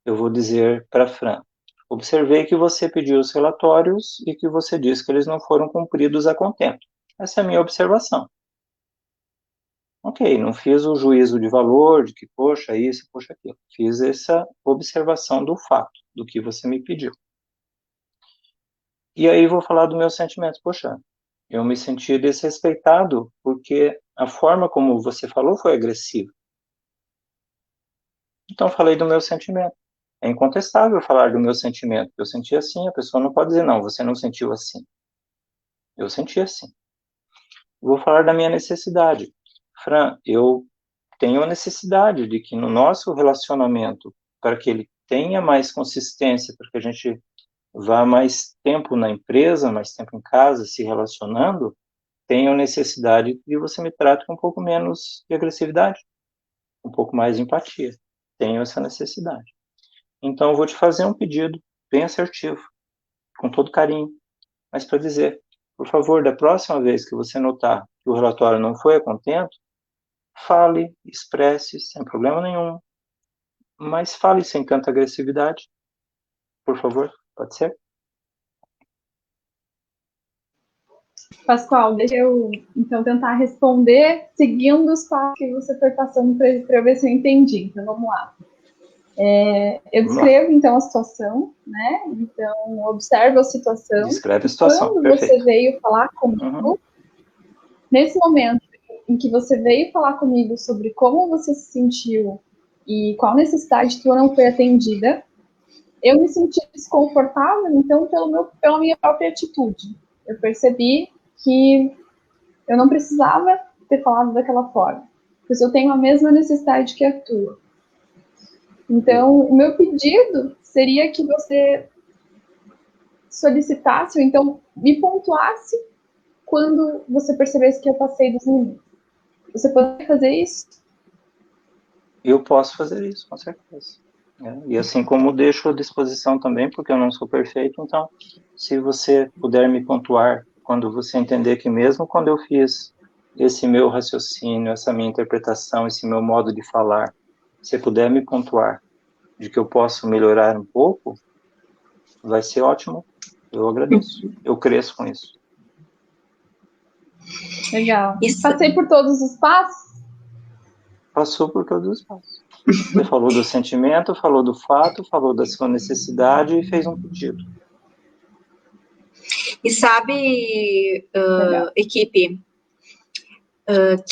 eu vou dizer para a Fran, observei que você pediu os relatórios e que você disse que eles não foram cumpridos a contento. Essa é a minha observação. Ok, não fiz o juízo de valor, de que, poxa, isso, poxa, aquilo. Fiz essa observação do fato, do que você me pediu. E aí vou falar do meu sentimento. Poxa, eu me senti desrespeitado porque a forma como você falou foi agressiva. Então falei do meu sentimento. É incontestável falar do meu sentimento. Eu senti assim, a pessoa não pode dizer, não, você não sentiu assim. Eu senti assim. Vou falar da minha necessidade. Fran, eu tenho a necessidade de que no nosso relacionamento, para que ele tenha mais consistência, para que a gente vá mais tempo na empresa, mais tempo em casa, se relacionando, tenho necessidade de você me trate com um pouco menos de agressividade, um pouco mais de empatia. Tenho essa necessidade. Então, eu vou te fazer um pedido bem assertivo, com todo carinho, mas para dizer, por favor, da próxima vez que você notar que o relatório não foi a contento, fale, expresse, sem problema nenhum, mas fale sem tanta agressividade, por favor, pode ser? Pascoal, deixa eu então tentar responder seguindo os passos que você foi passando para eu ver se eu entendi. Então vamos lá. Eu descrevo então a situação, né? Então observo a situação. Descreve a situação. Quando Perfeito. você veio falar comigo, nesse momento em que você veio falar comigo sobre como você se sentiu e qual necessidade tua não foi atendida, eu me senti desconfortável, então, pela minha própria atitude. Eu percebi que eu não precisava ter falado daquela forma, pois eu tenho a mesma necessidade que a tua. Então, o meu pedido seria que você solicitasse, ou então me pontuasse quando você percebesse que eu passei dos limites. Você pode fazer isso? Eu posso fazer isso, com certeza. E assim como deixo à disposição também, porque eu não sou perfeito, então, se você puder me pontuar quando você entender que mesmo quando eu fiz esse meu raciocínio, essa minha interpretação, esse meu modo de falar, se puder me pontuar de que eu posso melhorar um pouco, vai ser ótimo. Eu agradeço. Eu cresço com isso. Legal. Passei por todos os passos? Passou por todos os passos. Você falou do sentimento, falou do fato, falou da sua necessidade e fez um pedido. E sabe, equipe,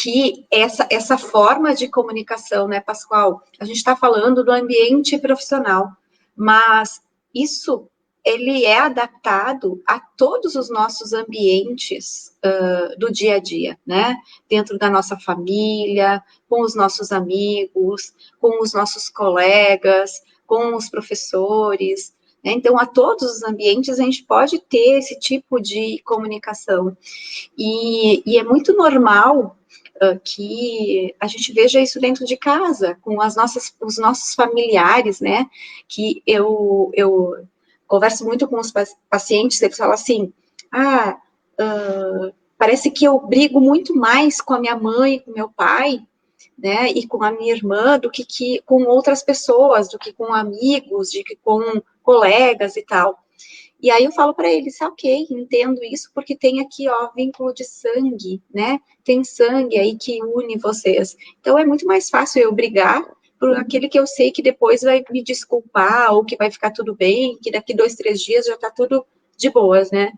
que essa forma de comunicação, né, Pascoal? A gente está falando do ambiente profissional, mas isso ele é adaptado a todos os nossos ambientes do dia a dia, né? Dentro da nossa família, com os nossos amigos, com os nossos colegas, com os professores, né? Então, a todos os ambientes a gente pode ter esse tipo de comunicação. E é muito normal que a gente veja isso dentro de casa, com os nossos familiares, né? Que eu converso muito com os pacientes, eles falam assim, parece que eu brigo muito mais com a minha mãe, com meu pai, né, e com a minha irmã, do que com outras pessoas, do que com amigos, do que com colegas e tal. E aí eu falo para eles, ok, entendo isso, porque tem aqui, ó, vínculo de sangue, né, tem sangue aí que une vocês. Então é muito mais fácil eu brigar por aquele que eu sei que depois vai me desculpar, ou que vai ficar tudo bem, que daqui 2, 3 dias já tá tudo de boas, né?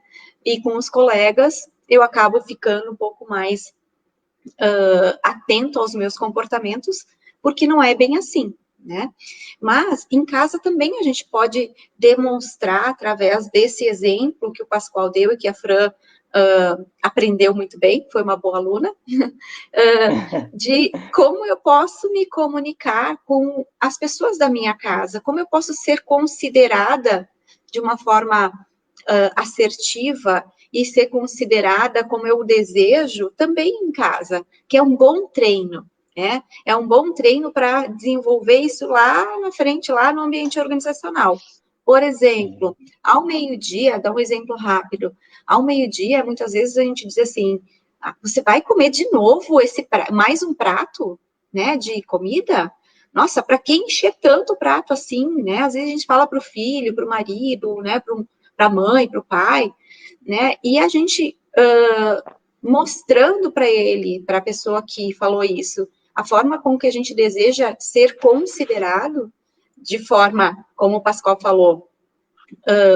E com os colegas, eu acabo ficando um pouco mais atento aos meus comportamentos, porque não é bem assim, né? Mas em casa também a gente pode demonstrar, através desse exemplo que o Pascoal deu e que a Fran aprendeu muito bem, foi uma boa aluna, de como eu posso me comunicar com as pessoas da minha casa, como eu posso ser considerada de uma forma assertiva e ser considerada como eu desejo também em casa, que é um bom treino, né? É um bom treino para desenvolver isso lá na frente, lá no ambiente organizacional. Por exemplo, ao meio-dia, dá um exemplo rápido, ao meio-dia, muitas vezes a gente diz assim, você vai comer de novo mais um prato, né, de comida? Nossa, para que encher tanto prato assim, né? Às vezes a gente fala para o filho, para o marido, né, para a mãe, para o pai, né? E a gente mostrando para ele, para a pessoa que falou isso, a forma com que a gente deseja ser considerado, de forma, como o Pascoal falou,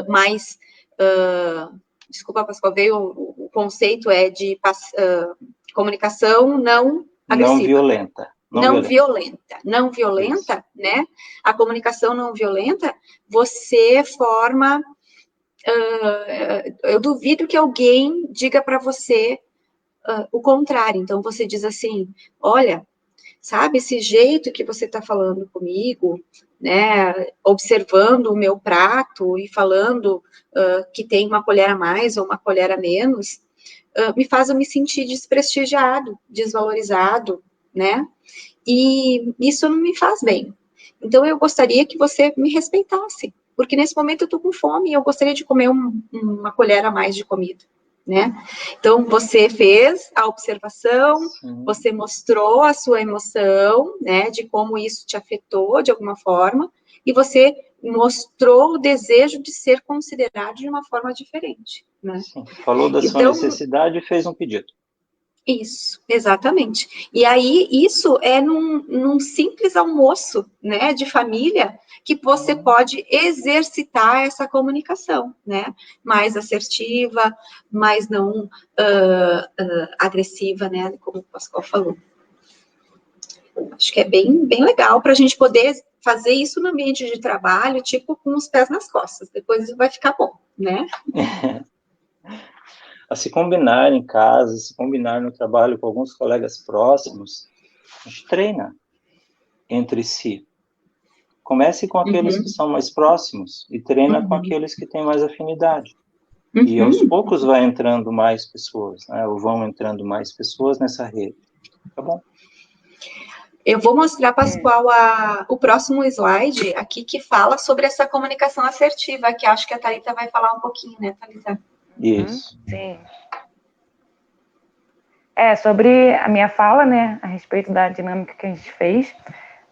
mais... desculpa, Pascoal, veio o conceito de comunicação não agressiva. Não violenta. Não violenta, né? A comunicação não violenta, você forma... eu duvido que alguém diga para você o contrário. Então, você diz assim, olha, sabe, esse jeito que você está falando comigo, né, observando o meu prato e falando que tem uma colher a mais ou uma colher a menos, me faz eu me sentir desprestigiado, desvalorizado, né, e isso não me faz bem. Então, eu gostaria que você me respeitasse, porque nesse momento eu estou com fome e eu gostaria de comer uma colher a mais de comida, né? Então, você fez a observação, você mostrou a sua emoção, né, de como isso te afetou de alguma forma, e você mostrou o desejo de ser considerado de uma forma diferente, né? Sim, falou da sua necessidade e fez um pedido. Isso, exatamente. E aí, isso é num simples almoço, né, de família, que você pode exercitar essa comunicação, né, mais assertiva, mais não agressiva, né, como o Pascoal falou. Acho que é bem, bem legal para a gente poder fazer isso no ambiente de trabalho, tipo, com os pés nas costas, depois vai ficar bom, né? A se combinar em casa, se combinar no trabalho com alguns colegas próximos, a gente treina entre si. Comece com aqueles que são mais próximos e treina com aqueles que têm mais afinidade. E aos poucos vai entrando mais pessoas, né? Ou vão entrando mais pessoas nessa rede. Tá bom? Eu vou mostrar, Pascoal, o próximo slide aqui que fala sobre essa comunicação assertiva, que acho que a Thalita vai falar um pouquinho, né, Thalita? Isso. Sim. Sobre a minha fala, né, a respeito da dinâmica que a gente fez,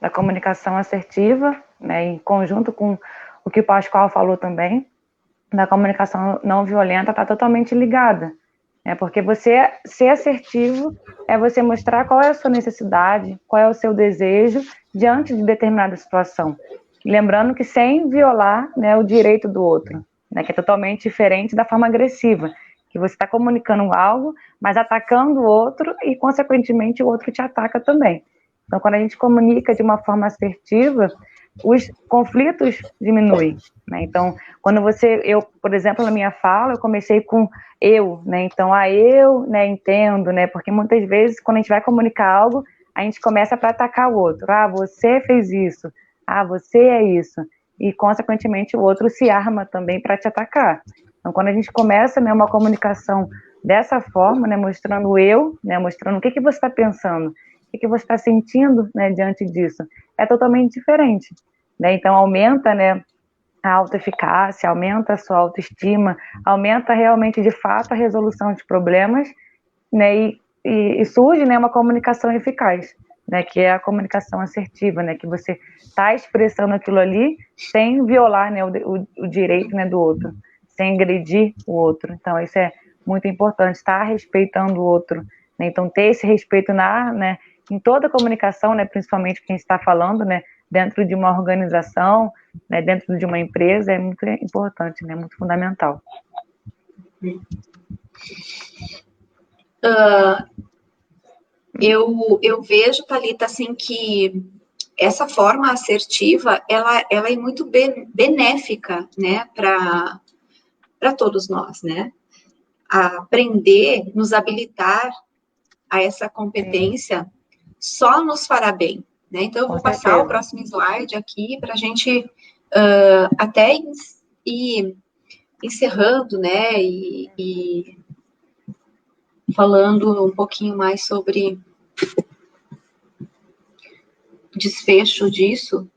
da comunicação assertiva, né, em conjunto com o que o Pascoal falou também, da comunicação não violenta, está totalmente ligada, né, porque você ser assertivo é você mostrar qual é a sua necessidade, qual é o seu desejo diante de determinada situação. Lembrando que sem violar, né, o direito do outro, né, que é totalmente diferente da forma agressiva, que você está comunicando algo, mas atacando o outro e, consequentemente, o outro te ataca também. Então, quando a gente comunica de uma forma assertiva, os conflitos diminuem, né? Então, quando eu, por exemplo, na minha fala, eu comecei com eu, né? Então, eu, né, entendo, né? Porque muitas vezes, quando a gente vai comunicar algo, a gente começa para atacar o outro. Ah, você fez isso. Ah, você é isso. E, consequentemente, o outro se arma também para te atacar. Então, quando a gente começa, né, uma comunicação dessa forma, né, mostrando eu, né, mostrando o que você está pensando, o que você está sentindo, né, diante disso, é totalmente diferente, né? Então aumenta, né, a autoeficácia, aumenta a sua autoestima, aumenta realmente de fato a resolução de problemas, né? E surge, né, uma comunicação eficaz, né, que é a comunicação assertiva, né, que você está expressando aquilo ali sem violar, né, o direito, né, do outro, sem agredir o outro. Então isso é muito importante, estar respeitando o outro, né? Então ter esse respeito né, em toda a comunicação, né, principalmente quem está falando, né, dentro de uma organização, né, dentro de uma empresa, é muito importante, né, muito fundamental. Eu vejo, Thalita, assim, que essa forma assertiva, ela é muito benéfica, né, para todos nós, né? A aprender, nos habilitar a essa competência só nos fará bem, né? Então, eu vou passar o próximo slide aqui para a gente até ir encerrando, né, e falando um pouquinho mais sobre o desfecho disso.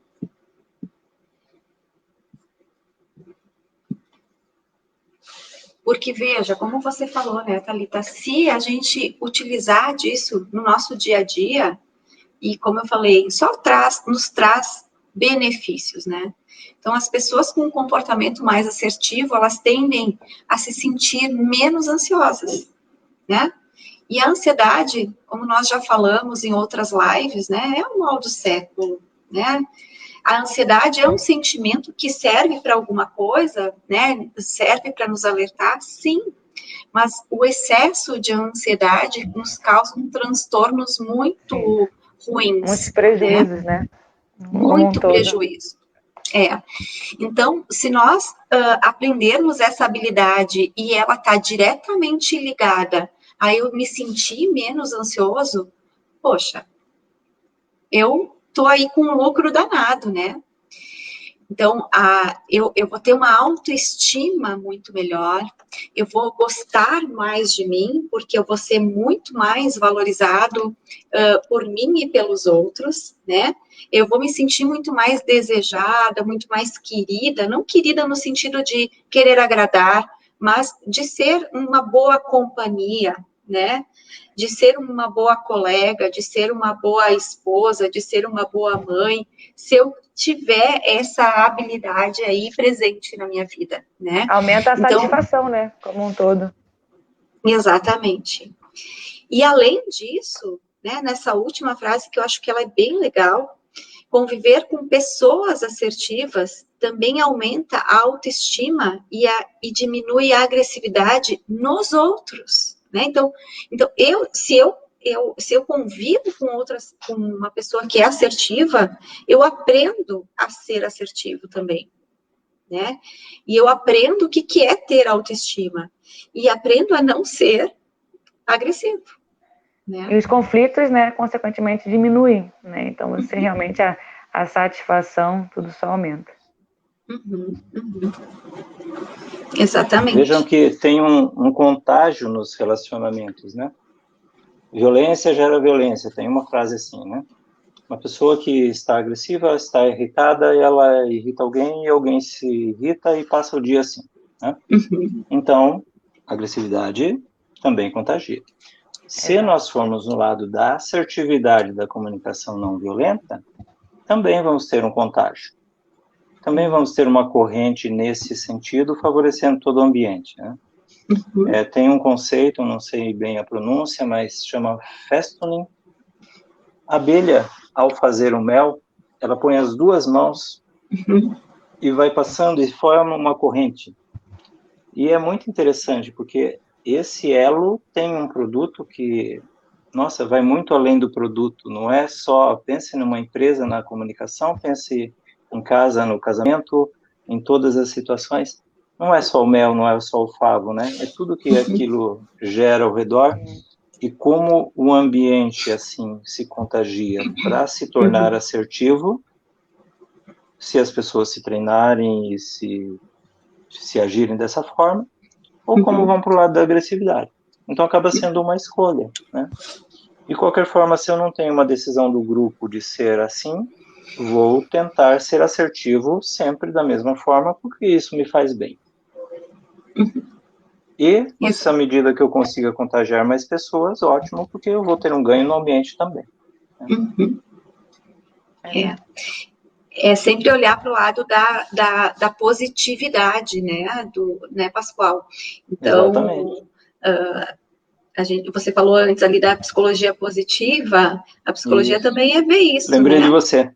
Porque, veja, como você falou, né, Thalita, se a gente utilizar disso no nosso dia a dia, e como eu falei, só nos traz benefícios, né? Então, as pessoas com um comportamento mais assertivo, elas tendem a se sentir menos ansiosas, né? E a ansiedade, como nós já falamos em outras lives, né, é o mal do século, né? A ansiedade é um sentimento que serve para alguma coisa, né? Serve para nos alertar, sim. Mas o excesso de ansiedade nos causa transtornos muito ruins. Muitos prejuízos, né? Muito prejuízo. Então, se nós aprendermos essa habilidade e ela está diretamente ligada a eu me sentir menos ansioso, poxa, eu tô aí com um lucro danado, né? Então, eu vou ter uma autoestima muito melhor, eu vou gostar mais de mim, porque eu vou ser muito mais valorizado por mim e pelos outros, né? Eu vou me sentir muito mais desejada, muito mais querida, não querida no sentido de querer agradar, mas de ser uma boa companhia, né? De ser uma boa colega, de ser uma boa esposa, de ser uma boa mãe, se eu tiver essa habilidade aí presente na minha vida, né? Aumenta a satisfação, né, como um todo. Exatamente. E além disso, né, nessa última frase, que eu acho que ela é bem legal, conviver com pessoas assertivas também aumenta a autoestima e diminui a agressividade nos outros, né? Então se eu convivo com uma pessoa que é assertiva, eu aprendo a ser assertivo também, né? E eu aprendo o que é ter autoestima e aprendo a não ser agressivo, né? E os conflitos, né, consequentemente diminuem, né? Então você realmente a satisfação, tudo só aumenta. Exatamente. Vejam que tem um contágio nos relacionamentos, né? Violência gera violência, tem uma frase assim, né? Uma pessoa que está agressiva, está irritada, e ela irrita alguém, e alguém se irrita e passa o dia assim, né? Então, agressividade também contagia. Se nós formos no lado da assertividade da comunicação não violenta, também vamos ter um contágio. Também vamos ter uma corrente nesse sentido, favorecendo todo o ambiente, né? Tem um conceito, não sei bem a pronúncia, mas chama festoning. A abelha, ao fazer o mel, ela põe as duas mãos e vai passando e forma uma corrente. E é muito interessante, porque esse elo tem um produto que, nossa, vai muito além do produto. Não é só, pense numa empresa na comunicação, pense em casa, no casamento, em todas as situações, não é só o mel, não é só o favo, né? É tudo que aquilo gera ao redor e como o ambiente, assim, se contagia para se tornar assertivo, se as pessoas se treinarem e se agirem dessa forma, ou como vão para o lado da agressividade. Então, acaba sendo uma escolha, né? De qualquer forma, se eu não tenho uma decisão do grupo de ser assim, vou tentar ser assertivo sempre da mesma forma, porque isso me faz bem. E, à medida que eu consiga contagiar mais pessoas, ótimo, porque eu vou ter um ganho no ambiente também. É sempre olhar para o lado da positividade, né, Pascoal? Então, você falou antes ali da psicologia positiva, a psicologia também é ver isso, Lembrei né? de você.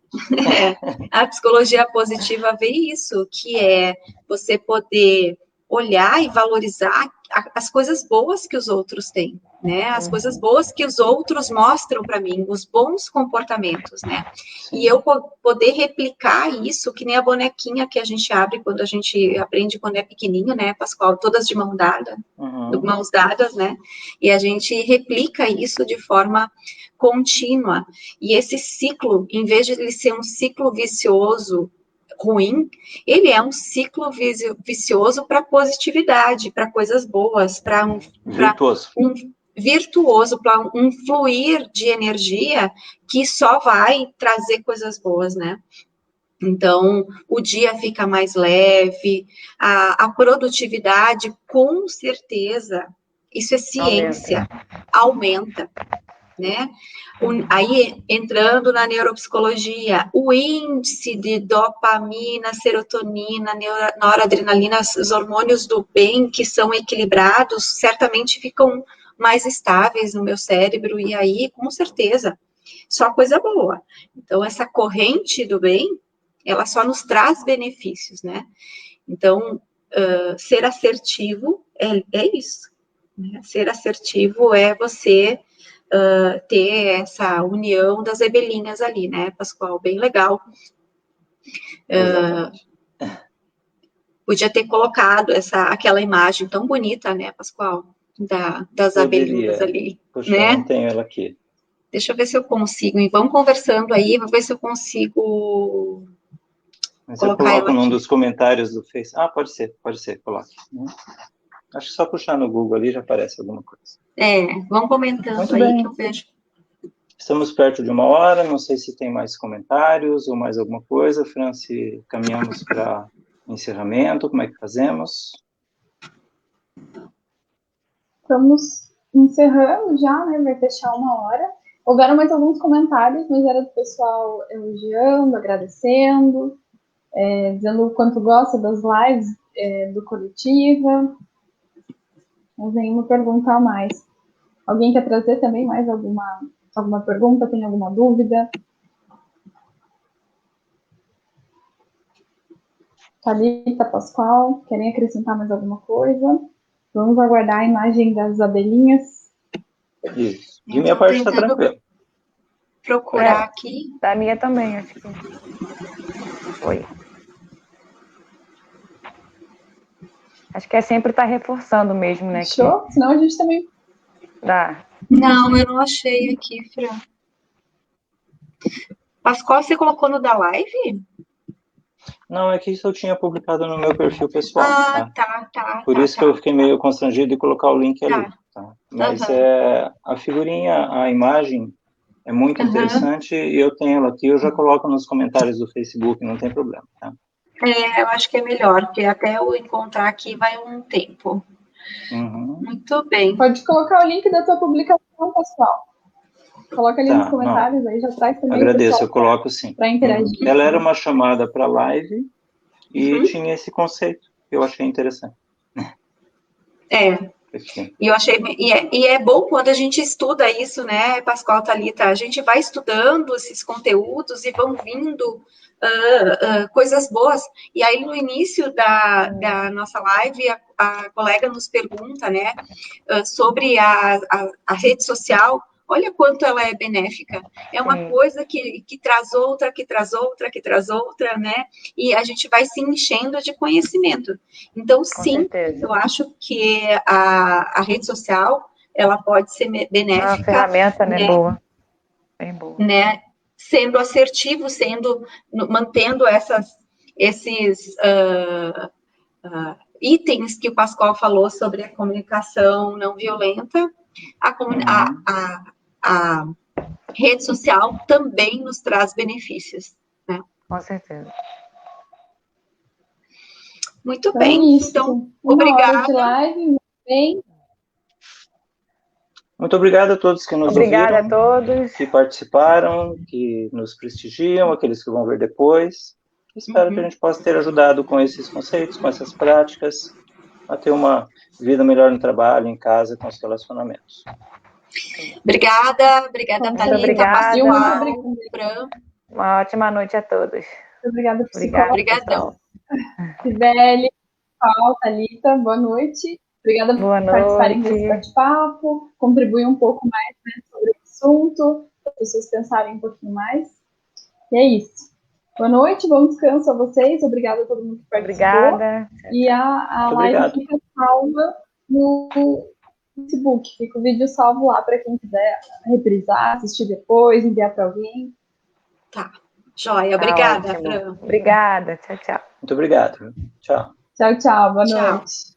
A psicologia positiva vê isso, que é você poder olhar e valorizar as coisas boas que os outros têm, né? As coisas boas que os outros mostram para mim, os bons comportamentos, né? E eu poder replicar isso, que nem a bonequinha que a gente abre quando a gente aprende quando é pequenininho, né, Pascoal? Todas de mãos dadas, né? E a gente replica isso de forma contínua. E esse ciclo, em vez de ele ser um ciclo vicioso, ruim, ele é um ciclo vicioso para positividade, para coisas boas, para um virtuoso, para um fluir de energia que só vai trazer coisas boas, né? Então, o dia fica mais leve, a produtividade, com certeza, isso é ciência, aumenta. Né? Aí, entrando na neuropsicologia, o índice de dopamina, serotonina, noradrenalina, os hormônios do bem que são equilibrados, certamente ficam mais estáveis no meu cérebro, e aí, com certeza, só coisa boa. Então, essa corrente do bem, ela só nos traz benefícios, né? Então, ser assertivo é isso. Né? Ser assertivo é você ter essa união das abelhinhas ali, né, Pascoal? Bem legal. Podia ter colocado aquela imagem tão bonita, né, Pascoal? Das abelhinhas ali. Poxa, né? Eu não tenho ela aqui. Deixa eu ver se eu consigo. E vamos conversando aí, vou ver se eu consigo. Mas eu coloco num dos comentários do Face. Pode ser, coloque. Acho que só puxar no Google ali já aparece alguma coisa. Vamos comentando aí que eu vejo. Estamos perto de 1 hora, não sei se tem mais comentários ou mais alguma coisa. Franci, caminhamos para encerramento, como é que fazemos? Estamos encerrando já, né? Vai fechar 1 hora. Houveram mais alguns comentários, mas era do pessoal elogiando, agradecendo, dizendo o quanto gosta das lives do Coletiva. Mas nenhuma pergunta a mais. Alguém quer trazer também mais alguma pergunta? Tem alguma dúvida? Thalita, Pascoal, querem acrescentar mais alguma coisa? Vamos aguardar a imagem das abelhinhas. Isso. De minha parte está tranquilo. Procurar aqui. Da minha também, acho que foi. Acho que é sempre estar reforçando mesmo, né? Fechou? Senão a gente também... Dá. Não, eu não achei aqui, Fran. Pascoal, você colocou no da live? Não, é que isso eu tinha publicado no meu perfil pessoal. Tá. Por isso que eu fiquei meio constrangido de colocar o link ali. Tá? Mas a figurinha, a imagem é muito interessante e eu tenho ela aqui, eu já coloco nos comentários do Facebook, não tem problema. Tá? Eu acho que é melhor, porque até eu encontrar aqui vai um tempo. Muito bem. Pode colocar o link da tua publicação, pessoal. Coloca ali nos comentários, aí já traz também. Agradeço, eu coloco sim. Para interagir. Ela era uma chamada para live e tinha esse conceito que eu achei interessante. E eu achei, e é bom quando a gente estuda isso, né, Pascoal, Thalita? A gente vai estudando esses conteúdos e vão vindo coisas boas. E aí, no início da nossa live, a colega nos pergunta, né, sobre a rede social, olha quanto ela é benéfica. É uma Sim. coisa que traz outra, que traz outra, que traz outra, né? E a gente vai se enchendo de conhecimento. Então, sim, certeza. eu acho que a rede social, ela pode ser benéfica. É uma ferramenta, né, né? boa. Bem boa. Né? Sendo assertivo, mantendo esses itens que o Pascoal falou sobre a comunicação não violenta. A rede social também nos traz benefícios. Né? Com certeza. Muito Então, bem. isso. Então, Uma hora de obrigada. live, muito bem. Muito obrigado a todos que nos Obrigada ouviram, a todos. que participaram, que nos prestigiam, aqueles que vão ver depois. Espero que a gente possa ter ajudado com esses conceitos, com essas práticas, a ter uma vida melhor no trabalho, em casa, com os relacionamentos. Obrigada, Muito Thalita, obrigada. Pascoal, Fran. Uma ótima noite a todos. Muito obrigada, Obrigada. Obrigadão. Sibeli, Paulo, Thalita, boa noite. Obrigada Boa por participarem noite. desse bate-papo, contribuir um pouco mais, né, sobre o assunto, para as pessoas pensarem um pouquinho mais. E é isso. Boa noite, bom descanso a vocês. Obrigada a todo mundo que participou. Obrigada. E a live obrigado. fica salva no Facebook. Fica o vídeo salvo lá para quem quiser reprisar, assistir depois, enviar para alguém. Tá. Joia. Tá Obrigada, ótimo. Fran. Obrigada. Tchau, tchau. Muito obrigado. Tchau. Tchau, tchau. Boa Tchau. noite.